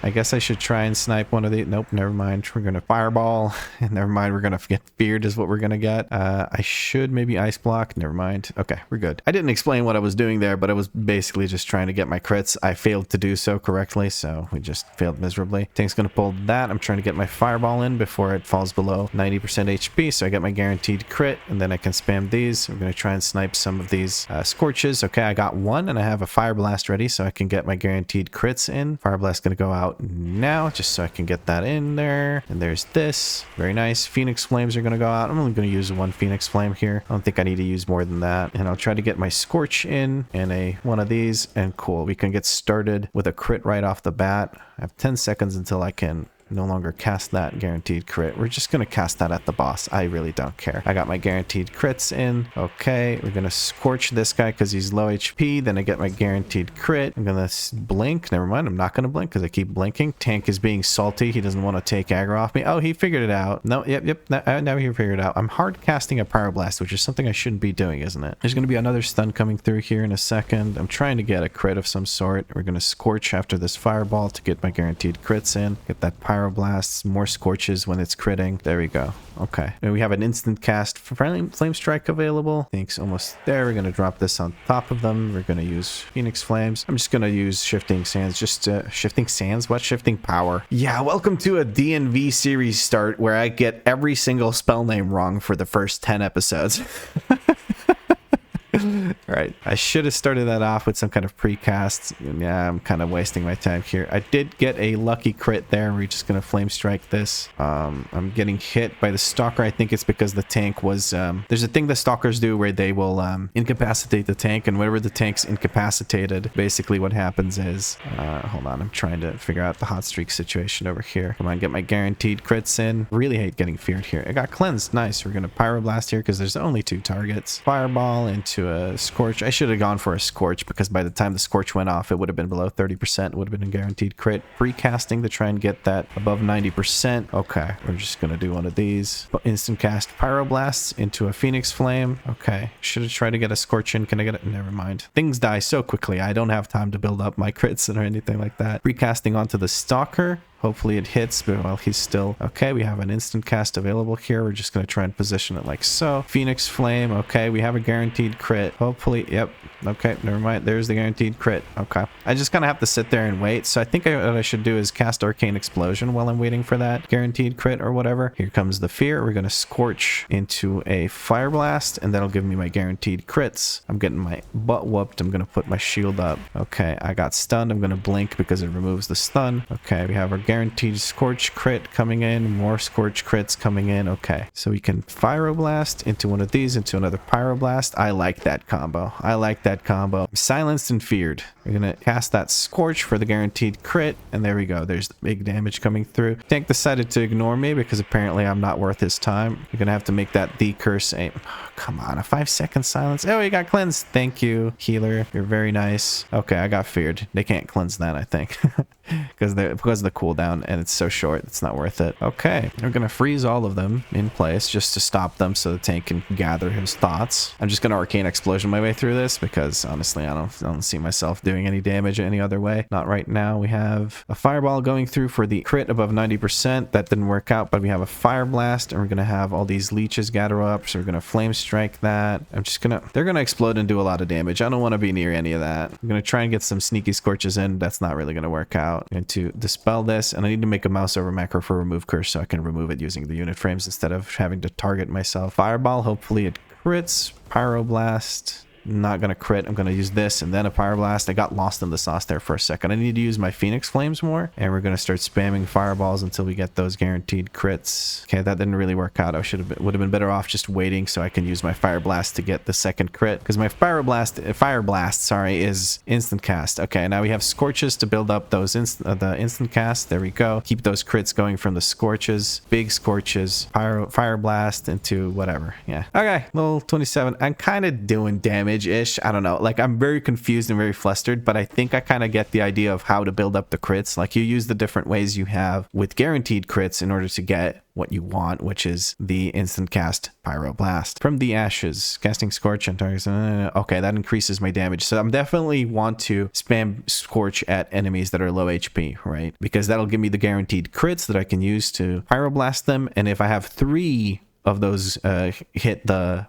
I guess I should try and snipe one of these. Nope, never mind. We're going to Fireball. Never mind, we're going to get Feared is what we're going to get. I should maybe Ice Block. Never mind. Okay, we're good. I didn't explain what I was doing there, but I was basically just trying to get my crits. I failed to do so correctly, so we just failed miserably. Tank's going to pull that. I'm trying to get my Fireball in before it falls below 90% HP. So I get my guaranteed crit, and then I can spam these. I'm going to try and snipe some of these Scorches. Okay, I got one, and I have a Fire Blast ready, so I can get my guaranteed crits in. Fire Blast going to go out now, just so I can get that in there. And there's this. Very nice. Phoenix Flames are going to go out. I'm only going to use one Phoenix Flame here. I don't think I need to use more than that. And I'll try to get my Scorch in, and one of these, and cool. We can get started with a crit right off the bat. I have 10 seconds until I can no longer cast that guaranteed crit. We're just going to cast that at the boss. I really don't care. I got my guaranteed crits in. Okay, we're going to Scorch this guy because he's low HP. Then I get my guaranteed crit. I'm going to blink. Never mind. I'm not going to blink because I keep blinking. Tank is being salty. He doesn't want to take aggro off me. Oh, he figured it out. No, yep. Now he figured it out. I'm hard casting a Pyroblast, which is something I shouldn't be doing, isn't it? There's going to be another stun coming through here in a second. I'm trying to get a crit of some sort. We're going to Scorch after this Fireball to get my guaranteed crits in. Get that Pyroblast Pyroblasts, more Scorches when it's critting. There we go. Okay. And we have an instant cast for Flame Strike available. I think it's almost there. We're going to drop this on top of them. We're going to use Phoenix Flames. I'm just going to use Shifting Sands. Shifting Sands? What? Shifting Power. Yeah, welcome to a D&V series start where I get every single spell name wrong for the first 10 episodes. Right, I should have started that off with some kind of precast. Yeah, I'm kind of wasting my time here. I did get a lucky crit there. We're just gonna flame strike this. I'm getting hit by the stalker. I think it's because the tank was there's a thing the stalkers do where they will incapacitate the tank, and whenever the tank's incapacitated, basically what happens is hold on, I'm trying to figure out the hot streak situation over here. Come on, get my guaranteed crits in. Really hate getting feared here. I got cleansed. Nice. We're gonna pyroblast here because there's only 2 targets. Fireball into a Scorch. I should have gone for a Scorch because by the time the Scorch went off, it would have been below 30%. Would have been a guaranteed crit. Precasting to try and get that above 90%. Okay, we're just going to do one of these. Instant cast Pyroblasts into a Phoenix Flame. Okay, should have tried to get a Scorch in. Can I get it? Never mind. Things die so quickly. I don't have time to build up my crits or anything like that. Precasting onto the Stalker. Hopefully it hits, but while he's still... Okay, we have an instant cast available here. We're just going to try and position it like so. Phoenix Flame. Okay, we have a guaranteed crit. Hopefully... Yep. Okay, never mind. There's the guaranteed crit. Okay. I just kind of have to sit there and wait. So I think what I should do is cast Arcane Explosion while I'm waiting for that guaranteed crit or whatever. Here comes the fear. We're going to Scorch into a Fire Blast, and that'll give me my guaranteed crits. I'm getting my butt whooped. I'm going to put my shield up. Okay, I got stunned. I'm going to blink because it removes the stun. Okay, we have our guaranteed Scorch crit coming in. More Scorch crits coming in. Okay, so we can Pyroblast into one of these, into another Pyroblast. I like that combo. I like that combo. Silenced and feared. We're gonna cast that Scorch for the guaranteed crit, and there we go. There's the big damage coming through. Tank decided to ignore me because apparently I'm not worth his time. You're gonna have to make that decurse aim. Oh, come on, a 5-second silence. Oh, you got cleansed. Thank you, healer. You're very nice. Okay, I got feared. They can't cleanse that, I think. because of the cooldown, and it's so short, it's not worth it. Okay, we're gonna freeze all of them in place just to stop them so the tank can gather his thoughts. I'm just gonna Arcane Explosion my way through this because honestly I don't see myself doing any damage any other way. Not right now. We have a Fireball going through for the crit above 90%. That didn't work out, but we have a Fire Blast, and we're gonna have all these leeches gather up, so we're gonna Flame Strike that. They're gonna explode and do a lot of damage. I don't want to be near any of that. I'm gonna try and get some sneaky Scorches in. That's not really gonna work out. I'm going to dispel this, and I need to make a mouse over macro for remove curse so I can remove it using the unit frames instead of having to target myself. Fireball, hopefully it crits. Pyroblast. Not gonna crit. I'm gonna use this and then a Pyroblast. I got lost in the sauce there for a second. I need to use my Phoenix Flames more, and we're gonna start spamming fireballs until we get those guaranteed crits. Okay, that didn't really work out. Would have been better off just waiting so I can use my Fire Blast to get the second crit, because my Fire Blast, is instant cast. Okay, now we have Scorches to build up those the instant cast. There we go. Keep those crits going from the Scorches. Big Scorches. Fire Blast into whatever. Yeah. Okay, level 27. I'm kind of doing damage ish. I don't know, like I'm very confused and very flustered, but I think I kind of get the idea of how to build up the crits. Like you use the different ways you have with guaranteed crits in order to get what you want, which is the instant cast Pyroblast. From the ashes, casting Scorch on targets. Okay, that increases my damage, so I'm definitely want to spam Scorch at enemies that are low HP, right? Because that'll give me the guaranteed crits that I can use to Pyroblast them, and if I have 3 of those hit the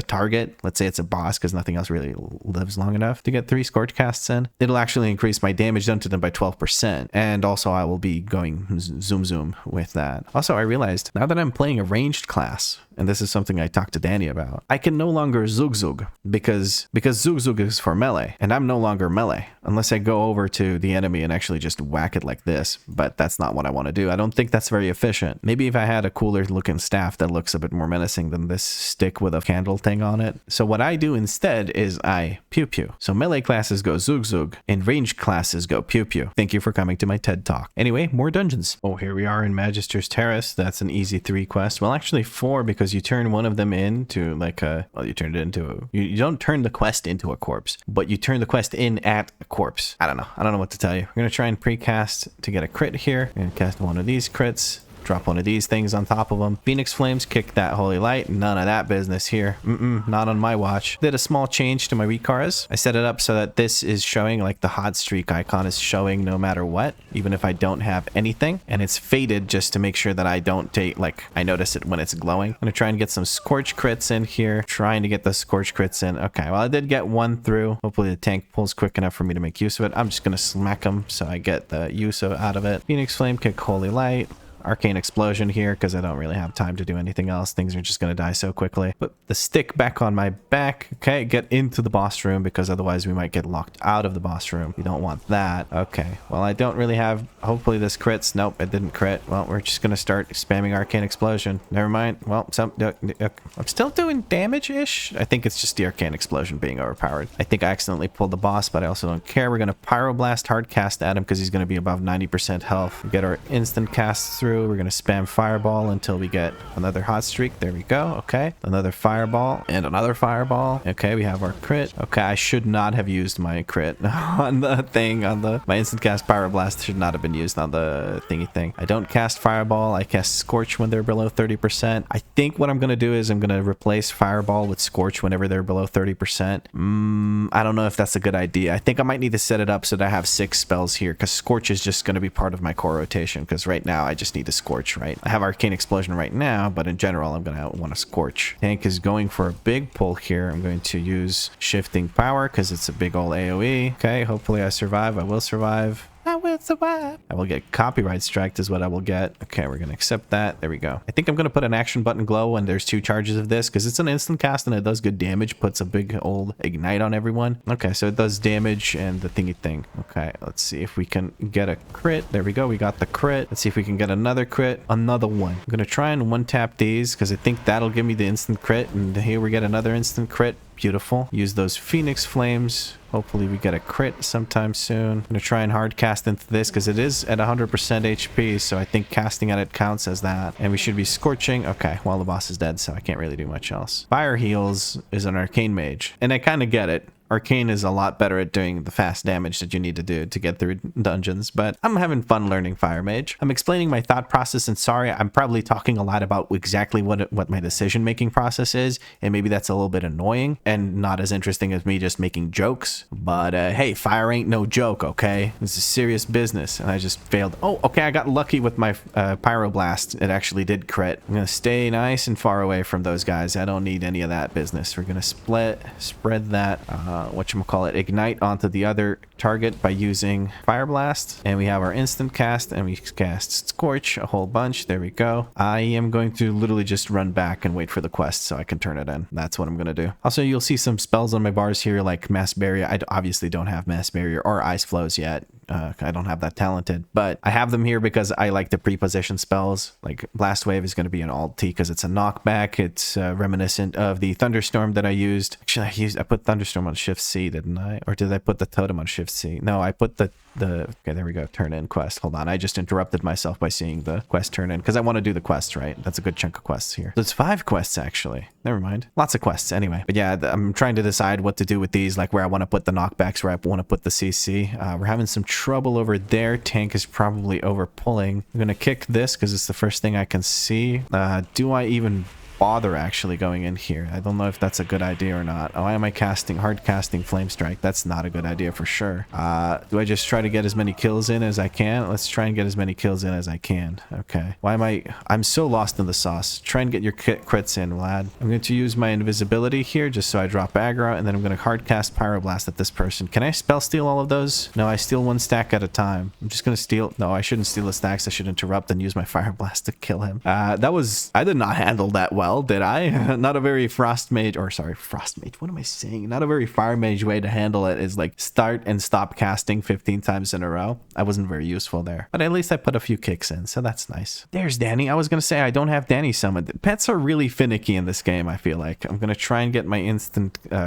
target, let's say it's a boss because nothing else really lives long enough to get 3 Scorch casts in, it'll actually increase my damage done to them by 12%, and also I will be going zoom with that. Also, I realized now that I'm playing a ranged class, and this is something I talked to Danny about, I can no longer Zug because Zug is for melee, and I'm no longer melee unless I go over to the enemy and actually just whack it like this, but that's not what I want to do. I don't think that's very efficient. Maybe if I had a cooler looking staff that looks a bit more menacing than this stick with a candle thing on it. So what I do instead is I pew pew. So melee classes go Zug, and ranged classes go pew pew. Thank you for coming to my TED Talk. Anyway, more dungeons. Oh, here we are in Magisters Terrace. That's an easy 3 quest. Well, actually 4, because you turn one of them into like you turn it into you don't turn the quest into a corpse, but you turn the quest in at a corpse. I don't know what to tell you. We're gonna try and precast to get a crit here. I'm gonna cast one of these crits. Drop one of these things on top of them. Phoenix Flames, kick that Holy Light. None of that business here. Not on my watch. Did a small change to my WeakAuras. I set it up so that this is showing, like the hot streak icon is showing no matter what, even if I don't have anything. And it's faded just to make sure that I don't take, like, I notice it when it's glowing. I'm gonna try and get some Scorch crits in here. Trying to get the Scorch crits in. Okay, well, I did get one through. Hopefully the tank pulls quick enough for me to make use of it. I'm just gonna smack them so I get the use out of it. Phoenix Flame, kick Holy Light. Arcane Explosion here because I don't really have time to do anything else. Things are just going to die so quickly. Put the stick back on my back. Okay, get into the boss room because otherwise we might get locked out of the boss room. We don't want that. Okay, well, I don't really have... Hopefully this crits. Nope, it didn't crit. Well, we're just going to start spamming Arcane Explosion. Never mind. Well, I'm still doing damage-ish. I think it's just the Arcane Explosion being overpowered. I think I accidentally pulled the boss, but I also don't care. We're going to Pyroblast Hardcast at him because he's going to be above 90% health. Get our instant casts through. We're going to spam Fireball until we get another hot streak. There we go. Okay. Another Fireball and another Fireball. Okay, we have our crit. Okay, I should not have used my crit on the thing. My instant cast Pyroblast should not have been used on the thingy thing. I don't cast Fireball. I cast Scorch when they're below 30%. I think what I'm going to do is I'm going to replace Fireball with Scorch whenever they're below 30%. I don't know if that's a good idea. I think I might need to set it up so that I have 6 spells here because Scorch is just going to be part of my core rotation because right now I just need to Scorch, right? I have Arcane Explosion right now, but in general, I'm going to want to Scorch. Tank is going for a big pull here. I'm going to use Shifting Power because it's a big old AoE. Okay, hopefully I survive. I will survive. I will survive. I will get copyright striked is what I will get. Okay, we're going to accept that. There we go. I think I'm going to put an action button glow when there's 2 charges of this because it's an instant cast and it does good damage. Puts a big old ignite on everyone. Okay, so it does damage and the thingy thing. Okay, let's see if we can get a crit. There we go. We got the crit. Let's see if we can get another crit. Another one. I'm going to try and one tap these because I think that'll give me the instant crit. And here we get another instant crit. Beautiful. Use those Phoenix Flames. Hopefully we get a crit sometime soon. I'm going to try and hard cast into this because it is at 100% HP, so I think casting at it counts as that. And we should be Scorching. Okay, well, the boss is dead, so I can't really do much else. Fire Heals is an Arcane Mage, and I kind of get it. Arcane is a lot better at doing the fast damage that you need to do to get through dungeons, but I'm having fun learning Fire Mage. I'm explaining my thought process, and sorry, I'm probably talking a lot about exactly what my decision-making process is, and maybe that's a little bit annoying and not as interesting as me just making jokes, but hey, fire ain't no joke, okay? This is serious business, and I just failed. Oh, okay, I got lucky with my Pyroblast. It actually did crit. I'm gonna stay nice and far away from those guys. I don't need any of that business. We're gonna spread that whatchamacallit, ignite onto the other target by using Fire Blast. And we have our instant cast, and we cast Scorch a whole bunch. There we go. I am going to literally just run back and wait for the quest so I can turn it in. That's what I'm going to do. Also, you'll see some spells on my bars here like Mass Barrier. I obviously don't have Mass Barrier or Ice Flows yet. I don't have that talented, but I have them here because I like to pre-position spells. Like Blast Wave is going to be an Alt-T because it's a knockback. It's reminiscent of the Thunderstorm that I used. Actually, I put Thunderstorm on Shift-C, didn't I? Or did I put the Totem on Shift-C? No, I put the okay, there we go. Turn in quest. Hold on. I just interrupted myself by seeing the quest turn in because I want to do the quests, right? That's a good chunk of quests here. So it's 5 quests, actually. Never mind. Lots of quests anyway. But yeah, I'm trying to decide what to do with these, like where I want to put the knockbacks, where I want to put the CC. We're having some trouble over there. Tank is probably over pulling. I'm going to kick this because it's the first thing I can see. Do I even bother actually going in here? I don't know if that's a good idea or not. Why am I hard casting Flame Strike? That's not a good idea for sure. Do I just try to get as many kills in as I can? Let's try and get as many kills in as I can. Okay. I'm so lost in the sauce. Try and get your crits in, lad. I'm going to use my invisibility here just so I drop aggro, and then I'm going to hard cast Pyroblast at this person. Can I spell steal all of those? No, I steal 1 stack at a time. I'm just going to steal. No, I shouldn't steal the stacks. I should interrupt and use my Fireblast to kill him. I did not handle that well. Did I? Not a very Frost Mage, or sorry, Frost Mage. What am I saying? Not a very Fire Mage way to handle it is like start and stop casting 15 times in a row. I wasn't very useful there, but at least I put a few kicks in, so that's nice. There's Danny. I was going to say I don't have Danny summoned. Pets are really finicky in this game, I feel like. I'm going to try and get my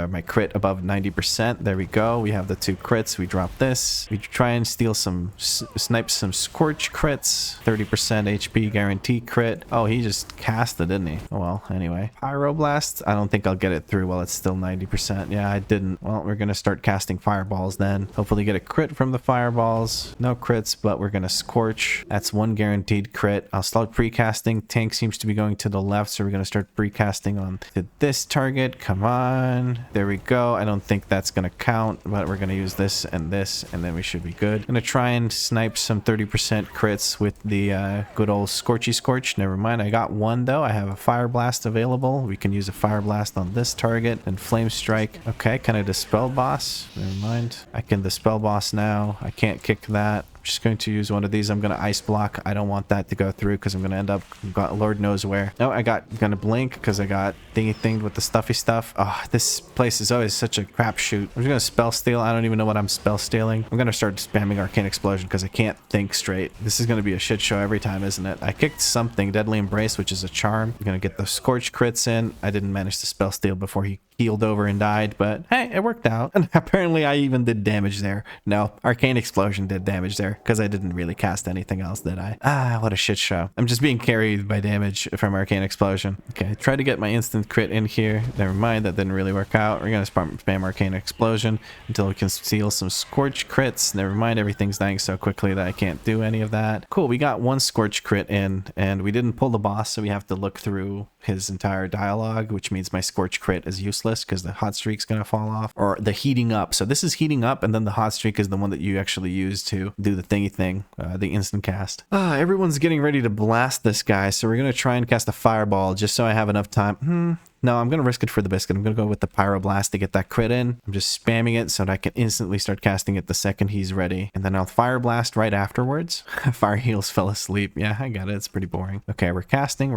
my crit above 90%. There we go. We have the 2 crits. We drop this. We try and steal snipe some Scorch crits. 30% HP guarantee crit. Oh, he just cast it, didn't he? Oh, well. well anyway. Pyroblast, I don't think I'll get it through while it's still 90%. Yeah, I didn't. Well, we're gonna start casting fireballs then. Hopefully get a crit from the fireballs. No crits, but we're gonna scorch. That's one guaranteed crit. I'll start precasting. Tank seems to be going to the left, so we're gonna start precasting on to this target. Come on. There we go. I don't think that's gonna count, but we're gonna use this, and then we should be good. Gonna try and snipe some 30% crits with the good old Scorchy Scorch. Never mind. I got one though. I have a Fire Blast available. We can use a Fire Blast on this target and Flame Strike. Okay, can I dispel boss? Never mind. I can dispel boss now. I can't kick that. I'm just going to use one of these. I'm going to ice block. I don't want that to go through because I'm going to end up Lord knows where. No, I got going to blink because I got thingy with the stuffy stuff. Oh, this place is always such a crapshoot. I'm just going to spell steal. I don't even know what I'm spell stealing. I'm going to start spamming Arcane Explosion because I can't think straight. This is going to be a shit show every time, isn't it? I kicked something, Deadly Embrace, which is a charm. I'm going to get the Scorch crits in. I didn't manage to spell steal before he healed over and died, but hey, it worked out. And apparently I even did damage there. No, Arcane Explosion did damage there because I didn't really cast anything else, did I? Ah, what a shit show. I'm just being carried by damage from Arcane Explosion. Okay, try to get my instant crit in here. Never mind, that didn't really work out. We're gonna spam Arcane Explosion until we can steal some Scorch crits. Never mind, everything's dying so quickly that I can't do any of that. Cool, we got one Scorch crit in, and we didn't pull the boss, so we have to look through his entire dialogue, which means my Scorch crit is useless because the hot streak's gonna fall off, or the heating up. So this is heating up, and then the hot streak is the one that you actually use to do the thingy thing, the instant cast. Everyone's getting ready to blast this guy, so we're gonna try and cast a fireball just so I have enough time. No, I'm going to risk it for the biscuit. I'm going to go with the Pyroblast to get that crit in. I'm just spamming it so that I can instantly start casting it the second he's ready. And then I'll Fire Blast right afterwards. Fire Heals fell asleep. Yeah, I got it. It's pretty boring. Okay, we're casting.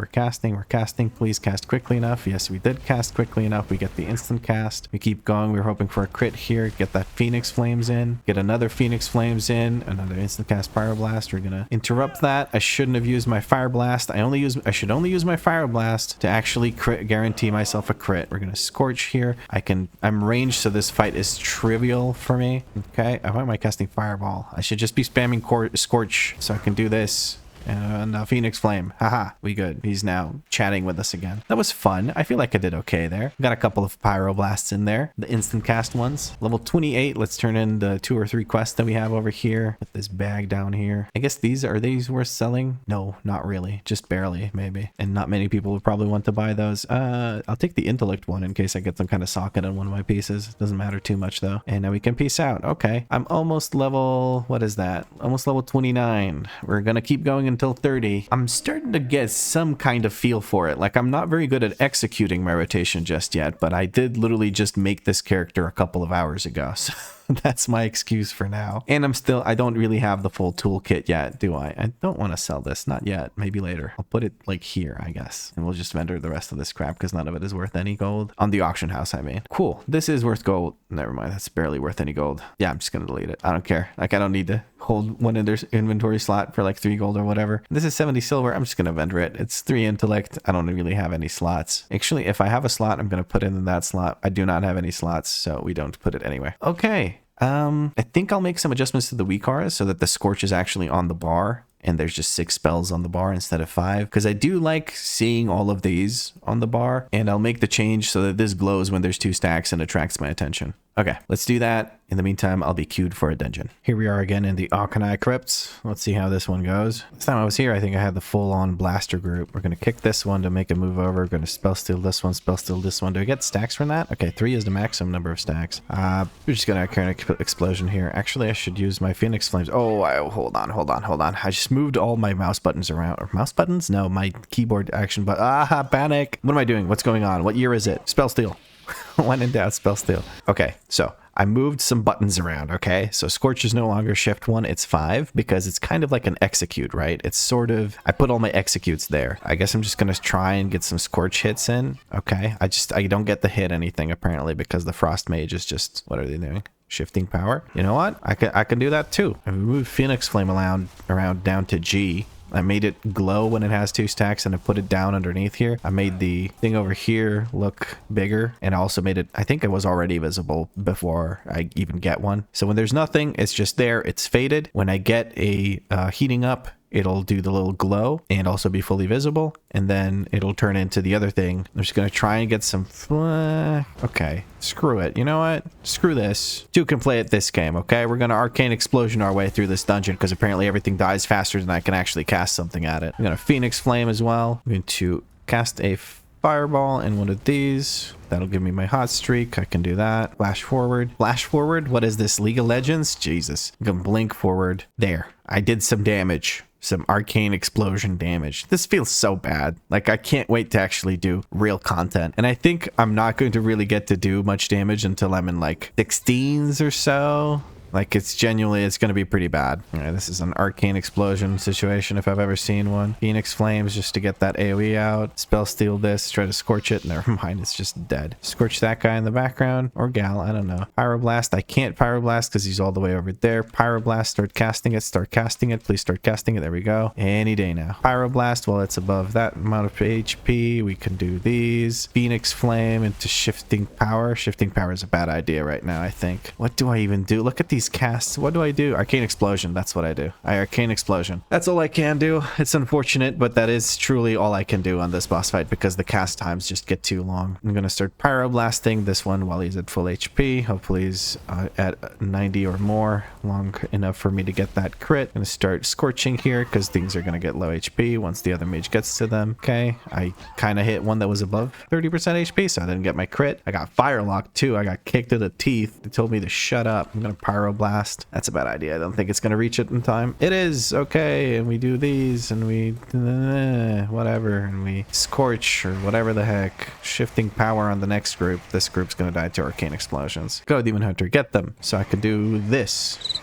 Please cast quickly enough. Yes, we did cast quickly enough. We get the instant cast. We keep going. We're hoping for a crit here. Get that Phoenix Flames in. Get another Phoenix Flames in. Another instant cast Pyroblast. We're going to interrupt that. I shouldn't have used my Fire Blast. I should only use my Fire Blast to actually guarantee myself a crit. We're gonna Scorch here. I'm ranged, so this fight is trivial for me. Okay, why am I casting Fireball? I should just be spamming Scorch so I can do this. And Phoenix Flame. Haha, we good. He's now chatting with us again. That was fun. I feel like I did okay there. Got a couple of Pyroblasts in there. The instant cast ones. Level 28. Let's turn in the 2 or 3 quests that we have over here. Put this bag down here. I guess are these worth selling? No, not really. Just barely, maybe. And not many people would probably want to buy those. I'll take the intellect one in case I get some kind of socket on one of my pieces. Doesn't matter too much though. And now we can peace out. Okay. I'm almost level, what is that? Almost level 29. We're gonna keep going until 30. I'm starting to get some kind of feel for it. Like, I'm not very good at executing my rotation just yet, but I did literally just make this character a couple of hours ago. So that's my excuse for now. And I don't really have the full toolkit yet, do I? I don't want to sell this. Not yet. Maybe later. I'll put it like here, I guess. And we'll just vendor the rest of this crap because none of it is worth any gold. On the auction house, I mean. Cool. This is worth gold. Never mind. That's barely worth any gold. Yeah, I'm just going to delete it. I don't care. Like, I don't need to hold one in their inventory slot for like 3 gold or whatever. This is 70 silver. I'm just going to vendor it. It's 3 intellect. I don't really have any slots. Actually, if I have a slot, I'm going to put it in that slot. I do not have any slots, so we don't put it anywhere. Okay. I think I'll make some adjustments to the WeakAuras so that the Scorch is actually on the bar and there's just 6 spells on the bar instead of 5, because I do like seeing all of these on the bar, and I'll make the change so that this glows when there's 2 stacks and attracts my attention. Okay, let's do that. In the meantime, I'll be queued for a dungeon. Here we are again in the Auchenai Crypts. Let's see how this one goes. Last time I was here, I think I had the full-on blaster group. We're going to kick this one to make a move over. We're going to spell steal this one, spell steal this one. Do I get stacks from that? Okay, 3 is the maximum number of stacks. We're just going to Arcane Explosion here. Actually, I should use my Phoenix Flames. Oh, hold on. I just moved all my mouse buttons around. Or mouse buttons? No, my keyboard action button. Ah, panic. What am I doing? What's going on? What year is it? Spell steal. When in doubt, spell steal. Okay, so I moved some buttons around, okay? So Scorch is no longer shift 1, it's 5, because it's kind of like an execute, right? It's sort of, I put all my executes there. I guess I'm just gonna try and get some Scorch hits in. Okay, I don't get to hit anything apparently because the Frost Mage is just, what are they doing? Shifting power. You know what? I can do that too. I moved Phoenix Flame around down to G. I made it glow when it has 2 stacks, and I put it down underneath here. I made the thing over here look bigger, and I also made it, I think it was already visible before I even get one. So when there's nothing, it's just there, it's faded. When I get a heating up, it'll do the little glow and also be fully visible. And then it'll turn into the other thing. I'm just going to try and get some... okay, screw it. You know what? Screw this. Two can play it this game, okay? We're going to Arcane Explosion our way through this dungeon because apparently everything dies faster than I can actually cast something at it. I'm going to Phoenix Flame as well. I'm going to cast a Fireball in one of these. That'll give me my hot streak. I can do that. Flash forward. Flash forward? What is this? League of Legends? Jesus. I can blink forward. There. I did some damage. Some arcane explosion damage. This feels so bad. Like, I can't wait to actually do real content. And I think I'm not going to really get to do much damage until I'm in like 16s or so. Like, it's genuinely, it's going to be pretty bad. All right, this is an arcane explosion situation if I've ever seen one. Phoenix Flames just to get that AoE out. Spell steal this, try to scorch it. Never mind, it's just dead. Scorch that guy in the background, or gal, I don't know. Pyroblast, I can't Pyroblast because he's all the way over there. Pyroblast, start casting it. Please start casting it. There we go. Any day now. Pyroblast, well, it's above that amount of HP. We can do these. Phoenix Flame into Shifting Power. Shifting Power is a bad idea right now, I think. What do I even do? Look at these casts. What do I do? Arcane Explosion. That's what I do. I Arcane Explosion. That's all I can do. It's unfortunate, but that is truly all I can do on this boss fight because the cast times just get too long. I'm going to start Pyroblasting this one while he's at full HP. Hopefully he's at 90 or more, long enough for me to get that crit. I'm going to start Scorching here because things are going to get low HP once the other mage gets to them. Okay. I kind of hit one that was above 30% HP, so I didn't get my crit. I got Firelock too. I got kicked in the teeth. They told me to shut up. I'm going to Pyroblast. That's a bad idea. I don't think it's going to reach it in time. It is. Okay. And we do these and we whatever. And we Scorch or whatever the heck. Shifting Power on the next group. This group's going to die to Arcane Explosions. Go Demon Hunter. Get them. So I could do this.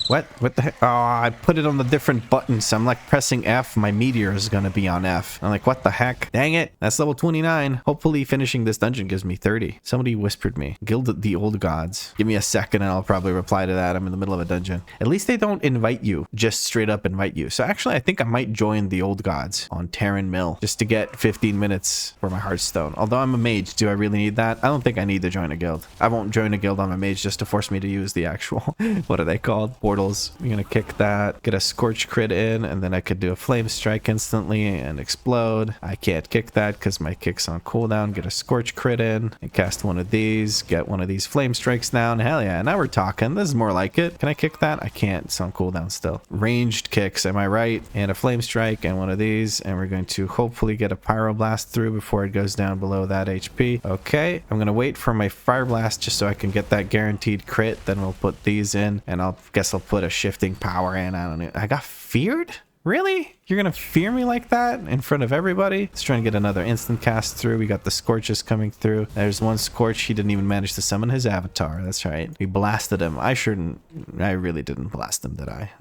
What the heck? Oh, I put it on the different buttons. So I'm like pressing F. My meteor is going to be on F. I'm like, what the heck? Dang it. That's level 29. Hopefully finishing this dungeon gives me 30. Somebody whispered me. Guild the Old Gods. Give me a second and I'll probably reply to that. I'm in the middle of a dungeon. At least they don't invite you. Just straight up invite you. So actually, I think I might join the Old Gods on Terran Mill just to get 15 minutes for my Hearthstone. Although I'm a mage, do I really need that? I don't think I need to join a guild. I won't join a guild on my mage just to force me to use the actual, what are they called? Portals. I'm gonna kick that, get a Scorch crit in, and then I could do a Flame Strike instantly and explode. I can't kick that because my kick's on cooldown. Get a Scorch crit in and cast one of these, get one of these Flame Strikes down. Hell yeah, now we're talking. This is more like it. Can I kick that? I can't. It's on cooldown still. Ranged kicks, am I right? And a Flame Strike and one of these, and we're going to hopefully get a Pyroblast through before it goes down below that HP. Okay, I'm gonna wait for my Fire Blast just so I can get that guaranteed crit. Then we'll put these in, and I'll put a Shifting Power in. I don't know. I got feared? Really? You're gonna fear me like that in front of everybody? Let's try and get another instant cast through. We got the Scorches coming through. There's one Scorch. He didn't even manage to summon his avatar. That's right. We blasted him. I really didn't blast him, did I?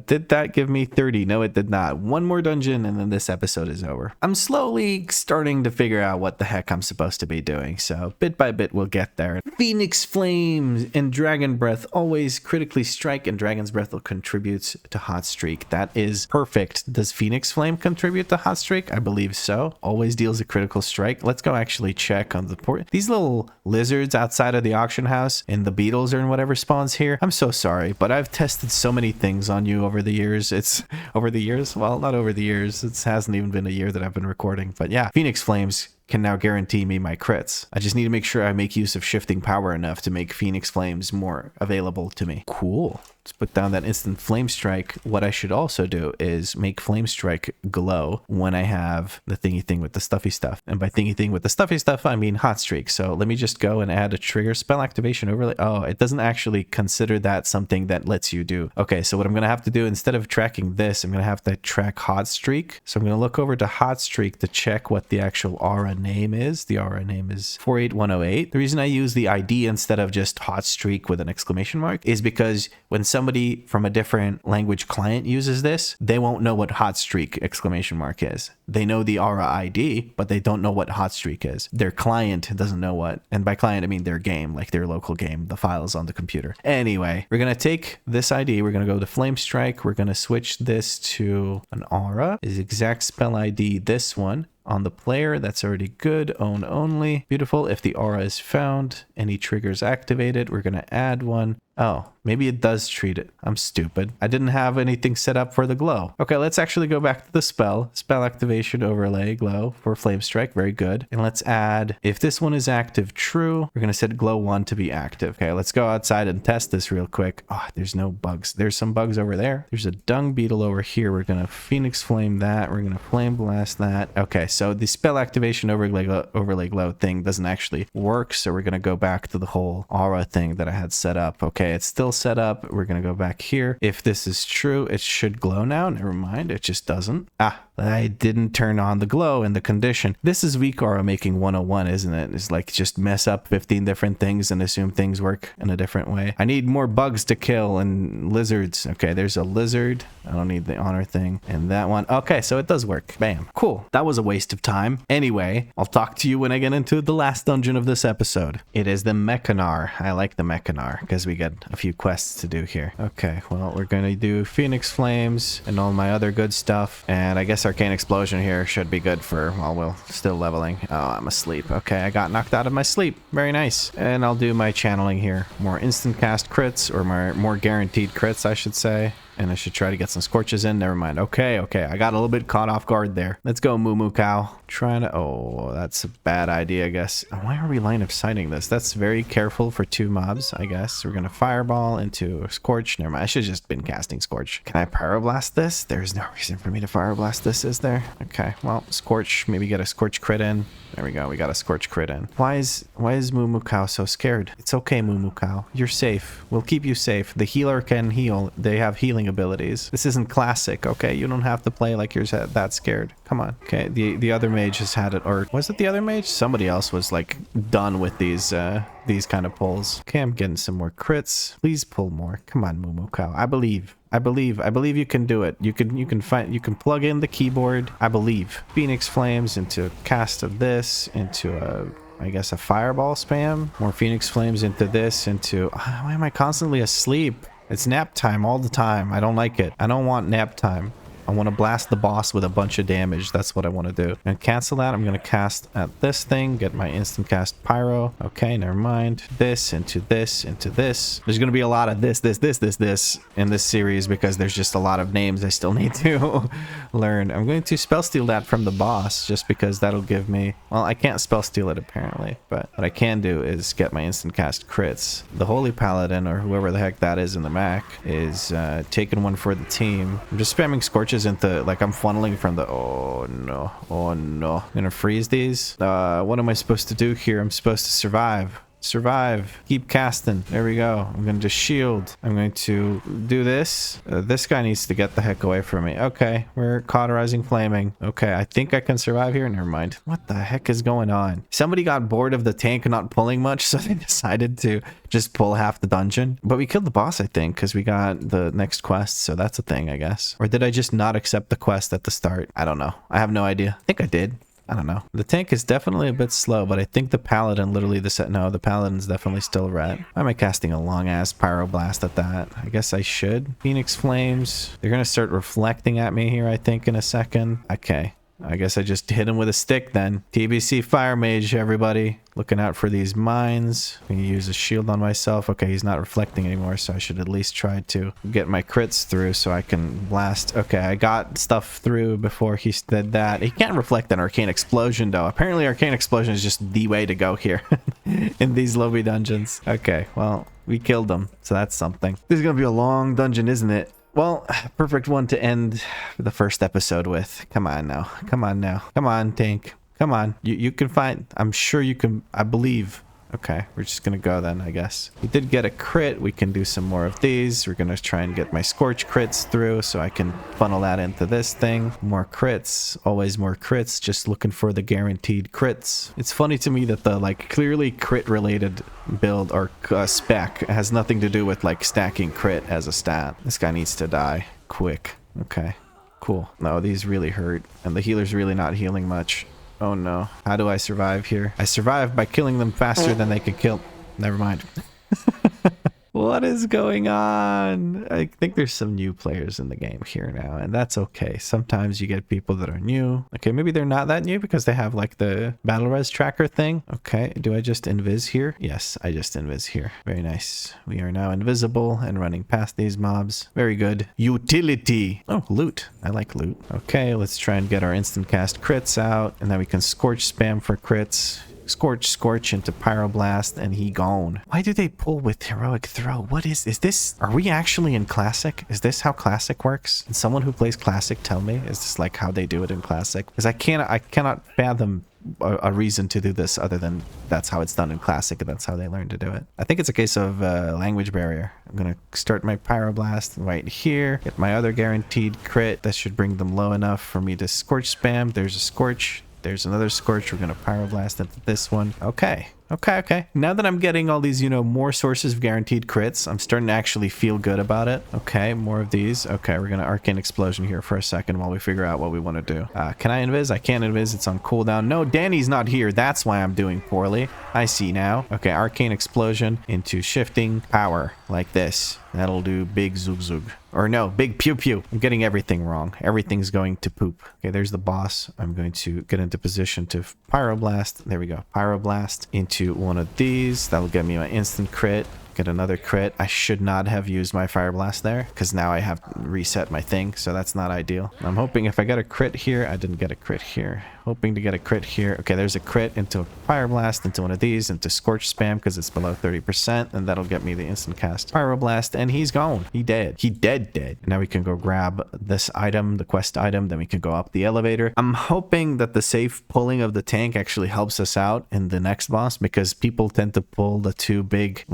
Did that give me 30? No, it did not. One more dungeon and then this episode is over. I'm slowly starting to figure out what the heck I'm supposed to be doing, so bit by bit we'll get there. Phoenix Flames and Dragon Breath always critically strike, and Dragon's Breath will contribute to Hot Streak. That is perfect. Does Phoenix Flame contribute to Hot Streak? I believe so. Always deals a critical strike. Let's go actually check on the port. These little lizards outside of the auction house and the beetles or whatever spawns here. I'm so sorry, but I've tested so many things on you over the years. It's over the years. Well, not over the years. It hasn't even been a year that I've been recording, but yeah, Phoenix Flames can now guarantee me my crits. I just need to make sure I make use of Shifting Power enough to make Phoenix Flames more available to me. Cool. Let's put down that instant Flame Strike. What I should also do is make Flame Strike glow when I have the thingy thing with the stuffy stuff. And by thingy thing with the stuffy stuff, I mean Hot Streak. So let me just go and add a trigger spell activation overlay. Oh, it doesn't actually consider that something that lets you do. Okay, so what I'm going to have to do, instead of tracking this, I'm going to have to track Hot Streak. So I'm going to look over to Hot Streak to check what the actual aura name is. The aura name is 48108. The reason I use the ID instead of just Hot Streak with an exclamation mark is because when somebody from a different language client uses this, they won't know what Hot Streak exclamation mark is. They know the aura ID, but they don't know what Hot Streak is. Their client doesn't know what, and by client I mean their game, like their local game, the files on the computer. Anyway, we're gonna take this ID, we're gonna go to Flame Strike, we're gonna switch this to an aura, is exact spell ID this one. On the player, that's already good. Own only. Beautiful. If the aura is found, any triggers activated, we're going to add one. Oh, maybe it does treat it. I'm stupid. I didn't have anything set up for the glow. Okay, let's actually go back to the spell. Spell activation overlay glow for flame strike. Very good. And let's add, if this one is active true, we're going to set glow 1 to be active. Okay, let's go outside and test this real quick. Oh, there's no bugs. There's some bugs over there. There's a dung beetle over here. We're going to phoenix flame that. We're going to flame blast that. Okay, so the spell activation overlay glow thing doesn't actually work. So we're going to go back to the whole aura thing that I had set up. Okay, it's still set up. We're going to go back here. If this is true, it should glow now. Never mind. It just doesn't. Ah, I didn't turn on the glow in the condition. This is WeakAuras making 101, isn't it? It's like just mess up 15 different things and assume things work in a different way. I need more bugs to kill and lizards. Okay, there's a lizard. I don't need the honor thing. And that one. Okay, so it does work. Bam. Cool. That was a waste of time. Anyway, I'll talk to you when I get into the last dungeon of this episode. It is the Mechanar. I like the Mechanar because we get a few quests to do here. Okay, well, we're going to do Phoenix Flames and all my other good stuff. And I guess Arcane Explosion here should be good for while we're still leveling. Oh, I'm asleep. Okay, I got knocked out of my sleep. Very nice. And I'll do my channeling here. More instant cast crits, or more guaranteed crits, I should say. And I should try to get some scorches in. Never mind. Okay. I got a little bit caught off guard there. Let's go, Moo Moo Cow. Trying to... Oh, that's a bad idea, I guess. Why are we line of sighting this? That's very careful for 2 mobs, I guess. We're going to fireball into a Scorch. Never mind. I should have just been casting Scorch. Can I pyroblast this? There's no reason for me to pyroblast this, is there? Okay. Well, Scorch. Maybe get a Scorch crit in. There we go. We got a Scorch crit in. Why is Moo Moo Cow so scared? It's okay, Moo Moo Cow. You're safe. We'll keep you safe. The healer can heal. They have healing abilities. This isn't classic, okay? You don't have to play like you're that scared. Come on. Okay, the other mage has had it, or was it the other mage? Somebody else was like done with these kind of pulls. Okay, I'm getting some more crits. Please pull more. Come on, Moo Moo Cow. I believe you can do it. You can plug in the keyboard. I believe. Phoenix Flames into cast of this, into I guess a fireball spam. More Phoenix Flames into this, into... Why am I constantly asleep? It's nap time all the time. I don't like it. I don't want nap time. I want to blast the boss with a bunch of damage. That's what I want to do. I'm going to cancel that. I'm going to cast at this thing. Get my instant cast pyro. Okay, never mind. This into this into this. There's going to be a lot of this in this series because there's just a lot of names I still need to learn. I'm going to spell steal that from the boss just because that'll give me... Well, I can't spell steal it apparently, but what I can do is get my instant cast crits. The Holy Paladin, or whoever the heck that is in the Mac, is taking one for the team. I'm just spamming Scorches into, like, I'm funneling from the... Oh no. I'm gonna freeze these. What am I supposed to do here? I'm supposed to survive. Keep casting. There we go. I'm gonna just shield. I'm going to do this. This guy needs to get the heck away from me. Okay, we're cauterizing flaming. Okay, I think I can survive here. Never mind. What the heck is going on? Somebody got bored of the tank not pulling much, so they decided to just pull half the dungeon. But we killed the boss, I think, because we got the next quest, so that's a thing, I guess. Or did I just not accept the quest at the start? I don't know. I have no idea. I think I did. I don't know. The tank is definitely a bit slow, but I think the paladin literally no, the paladin's definitely still red. Why am I casting a long ass pyroblast at that? I guess I should. Phoenix Flames. They're gonna start reflecting at me here, I think, in a second. Okay. I guess I just hit him with a stick then. TBC Fire Mage, everybody. Looking out for these mines. I'm gonna use a shield on myself. Okay, he's not reflecting anymore, so I should at least try to get my crits through so I can blast. Okay, I got stuff through before he did that. He can't reflect an Arcane Explosion, though. Apparently, Arcane Explosion is just the way to go here in these lobby dungeons. Okay, well, we killed him, so that's something. This is gonna be a long dungeon, isn't it? Well, perfect one to end the first episode with. Come on now. Come on, tank. Come on. You can find... I'm sure you can... I believe. Okay, we're just gonna go then, I guess. We did get a crit. We can do some more of these. We're gonna try and get my Scorch crits through so I can funnel that into this thing. More crits. Always more crits. Just looking for the guaranteed crits. It's funny to me that the, like, clearly crit-related build or spec has nothing to do with, like, stacking crit as a stat. This guy needs to die. Quick. Okay. Cool. No, these really hurt. And the healer's really not healing much. Oh no. How do I survive here? I survive by killing them faster than they could kill. Never mind. What is going on? I think there's some new players in the game here now, and that's okay. Sometimes you get people that are new. Okay, maybe they're not that new because they have like the battle res tracker thing. Okay, do I just invis here? Yes, I just invis here. Very nice. We are now invisible and running past these mobs. Very good. Utility. Oh, loot. I like loot. Okay, let's try and get our instant cast crits out, and then we can scorch spam for crits. Scorch into Pyroblast, and he gone. Why do they pull with heroic throw? What is this? Are we actually in classic? Is this how classic works? Can someone who plays classic tell me? Is this like how they do it in classic? Because I cannot fathom a reason to do this other than that's how it's done in classic and that's how they learn to do it. I think it's a case of language barrier. I'm gonna start my Pyroblast right here, get my other guaranteed crit. That should bring them low enough for me to scorch spam. There's a scorch. There's another scorch. We're going to Pyroblast into this one. Okay. Now that I'm getting all these, more sources of guaranteed crits, I'm starting to actually feel good about it. Okay, more of these. Okay, we're going to Arcane Explosion here for a second while we figure out what we want to do. Can I invis? I can't invis. It's on cooldown. No, Danny's not here. That's why I'm doing poorly. I see now. Okay, Arcane Explosion into shifting power like this. That'll do big zug zug. Or no, big pew pew. I'm getting everything wrong. Everything's going to poop. Okay, there's the boss. I'm going to get into position to Pyroblast. There we go. Pyroblast into one of these. That'll get me my instant crit. Get another crit. I should not have used my Fire Blast there because now I have reset my thing, so that's not ideal. I'm hoping if I get a crit here, I didn't get a crit here. Hoping to get a crit here. Okay, there's a crit into a Fire Blast, into one of these, into Scorch Spam because it's below 30%, and that'll get me the instant cast Pyroblast, and he's gone. He dead. He dead. Now we can go grab this item, the quest item, then we can go up the elevator. I'm hoping that the safe pulling of the tank actually helps us out in the next boss because people tend to pull the two big,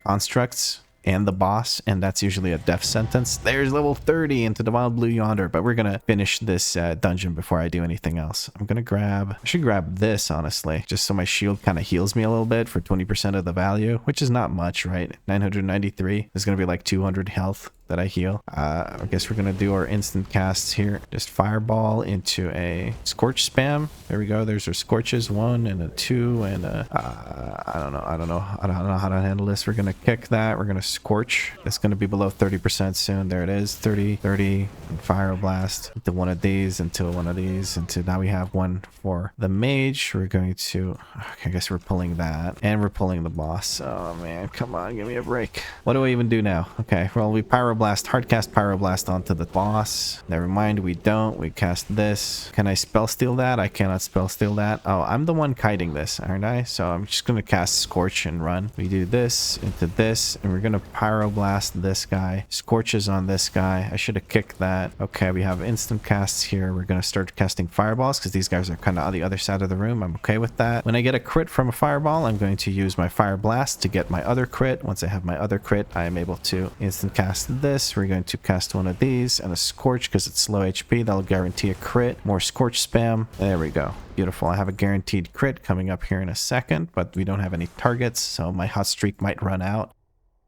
constructs and the boss, and that's usually a death sentence. There's level 30 into the Wild Blue Yonder, but we're gonna finish this dungeon before I do anything else. I should grab this, honestly, just so my shield kind of heals me a little bit for 20% of the value, which is not much, right? 993 is gonna be like 200 health that I heal. I guess we're gonna do our instant casts here. Just fireball into a scorch spam. There we go. There's our scorches, 1 and a 2 and a I don't know how to handle this. We're gonna kick that. We're gonna scorch. It's gonna be below 30% soon. There it is. 30 and fire blast into one of these, into one of these, into now we have one for the mage. We're going to I guess we're pulling that and we're pulling the boss. Oh man, come on, give me a break. What do I even do now? Okay, well, we hardcast Pyroblast onto the boss. Never mind, we don't. We cast this. Can I spell steal that? I cannot spell steal that. Oh, I'm the one kiting this, aren't I? So I'm just gonna cast Scorch and run. We do this into this, and we're gonna Pyroblast this guy. Scorches on this guy. I should have kicked that. Okay, we have instant casts here. We're gonna start casting fireballs because these guys are kind of on the other side of the room. I'm okay with that. When I get a crit from a fireball, I'm going to use my Fire Blast to get my other crit. Once I have my other crit, I am able to instant cast this. We're going to cast one of these and a Scorch because it's low HP. That'll guarantee a crit. More Scorch spam. There we go. Beautiful. I have a guaranteed crit coming up here in a second, but we don't have any targets, so my hot streak might run out.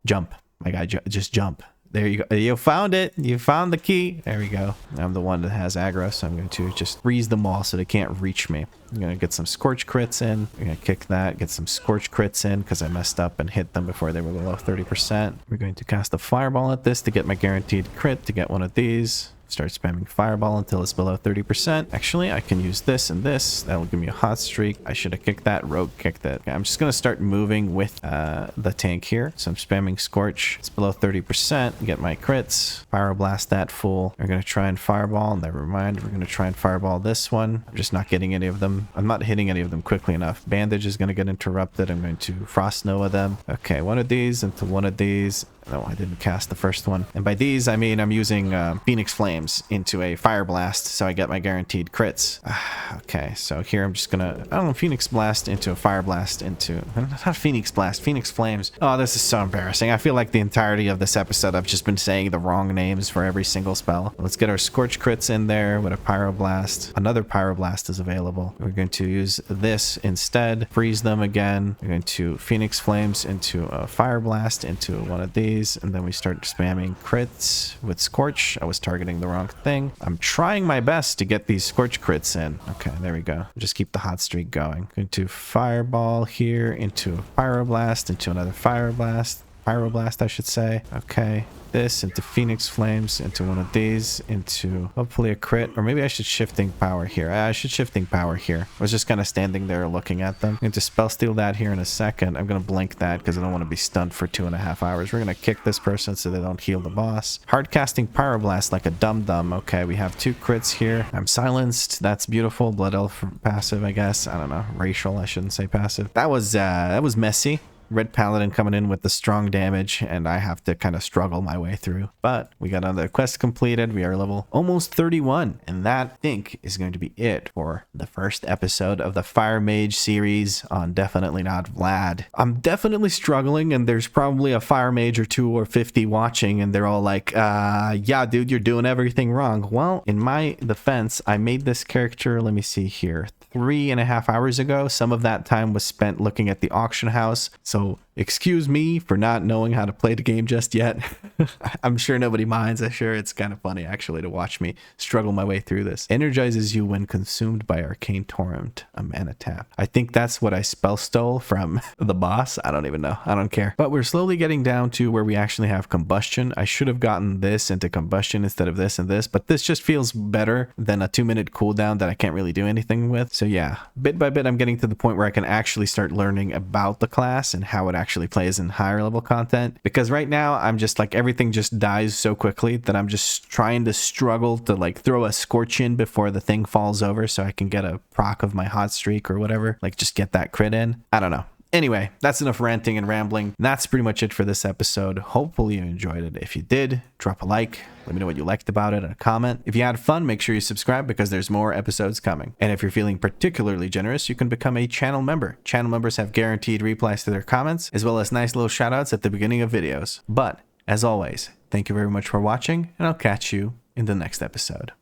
Jump. My guy, just jump. There you go. You found it. You found the key. There we go. I'm the one that has aggro, so I'm going to just freeze them all so they can't reach me. I'm going to get some Scorch crits in. I'm going to kick that, get some Scorch crits in because I messed up and hit them before they were below 30%. We're going to cast a fireball at this to get my guaranteed crit, to get one of these. Start spamming fireball until it's below 30%. Actually, I can use this and this. That'll give me a hot streak. I should have kicked that. Rogue kicked it. Okay, I'm just going to start moving with the tank here. So I'm spamming Scorch. It's below 30%. Get my crits. Pyroblast that fool. We're going to try and fireball. Never mind. We're going to try and fireball this one. I'm just not getting any of them. I'm not hitting any of them quickly enough. Bandage is going to get interrupted. I'm going to Frost Nova them. Okay, one of these into one of these. No, I didn't cast the first one. And by these, I mean I'm using Phoenix Flames into a Fire Blast, so I get my guaranteed crits. Okay, so here I'm just gonna, I don't know, Phoenix Blast into a Fire Blast into, not Phoenix Blast, Phoenix Flames. Oh, this is so embarrassing. I feel like the entirety of this episode I've just been saying the wrong names for every single spell. Let's get our Scorch crits in there with a Pyro Blast. Another Pyro Blast is available. We're going to use this instead. Freeze them again. We're going to Phoenix Flames into a Fire Blast into one of these. And then we start spamming crits with Scorch. I was targeting the wrong thing. I'm trying my best to get these Scorch crits in. Okay, there we go. Just keep the hot streak going. Going to Fireball here into a Pyroblast, into another Fire Blast. Pyroblast, I should say. Okay. This into Phoenix Flames, into one of these, into hopefully a crit, or maybe I should shifting power here. I should shifting power here. I was just kind of standing there looking at them. I'm going to spell steal that here in a second. I'm going to blink that because I don't want to be stunned for 2.5 hours. We're going to kick this person so they don't heal the boss. Hard casting Pyroblast like a dum-dum. Okay, we have 2 crits here. I'm silenced. That's beautiful. Blood Elf passive, I guess. I don't know. Racial, I shouldn't say passive. That was messy. Red Paladin coming in with the strong damage, and I have to kind of struggle my way through. But we got another quest completed. We are level almost 31, and that, I think, is going to be it for the first episode of the Fire Mage series on Definitely Not Vlad. I'm definitely struggling, and there's probably a Fire Mage or 2 or 50 watching, and they're all like, yeah, dude, you're doing everything wrong. Well, in my defense, I made this character, let me see here, 3.5 hours ago. Some of that time was spent looking at the auction house. So excuse me for not knowing how to play the game just yet. I'm sure nobody minds. I'm sure it's kind of funny actually to watch me struggle my way through this. Energizes you when consumed by Arcane Torrent, a mana tap. I think that's what I spell stole from the boss. I don't even know. I don't care. But we're slowly getting down to where we actually have combustion. I should have gotten this into combustion instead of this and this, but this just feels better than a 2-minute cooldown that I can't really do anything with. So yeah, bit by bit, I'm getting to the point where I can actually start learning about the class and how it actually plays in higher level content. Because right now, I'm just like, everything just dies so quickly that I'm just trying to struggle to like throw a scorch in before the thing falls over so I can get a proc of my hot streak or whatever. Like just get that crit in. I don't know. Anyway, that's enough ranting and rambling. That's pretty much it for this episode. Hopefully you enjoyed it. If you did, drop a like. Let me know what you liked about it in a comment. If you had fun, make sure you subscribe because there's more episodes coming. And if you're feeling particularly generous, you can become a channel member. Channel members have guaranteed replies to their comments, as well as nice little shout outs at the beginning of videos. But as always, thank you very much for watching, and I'll catch you in the next episode.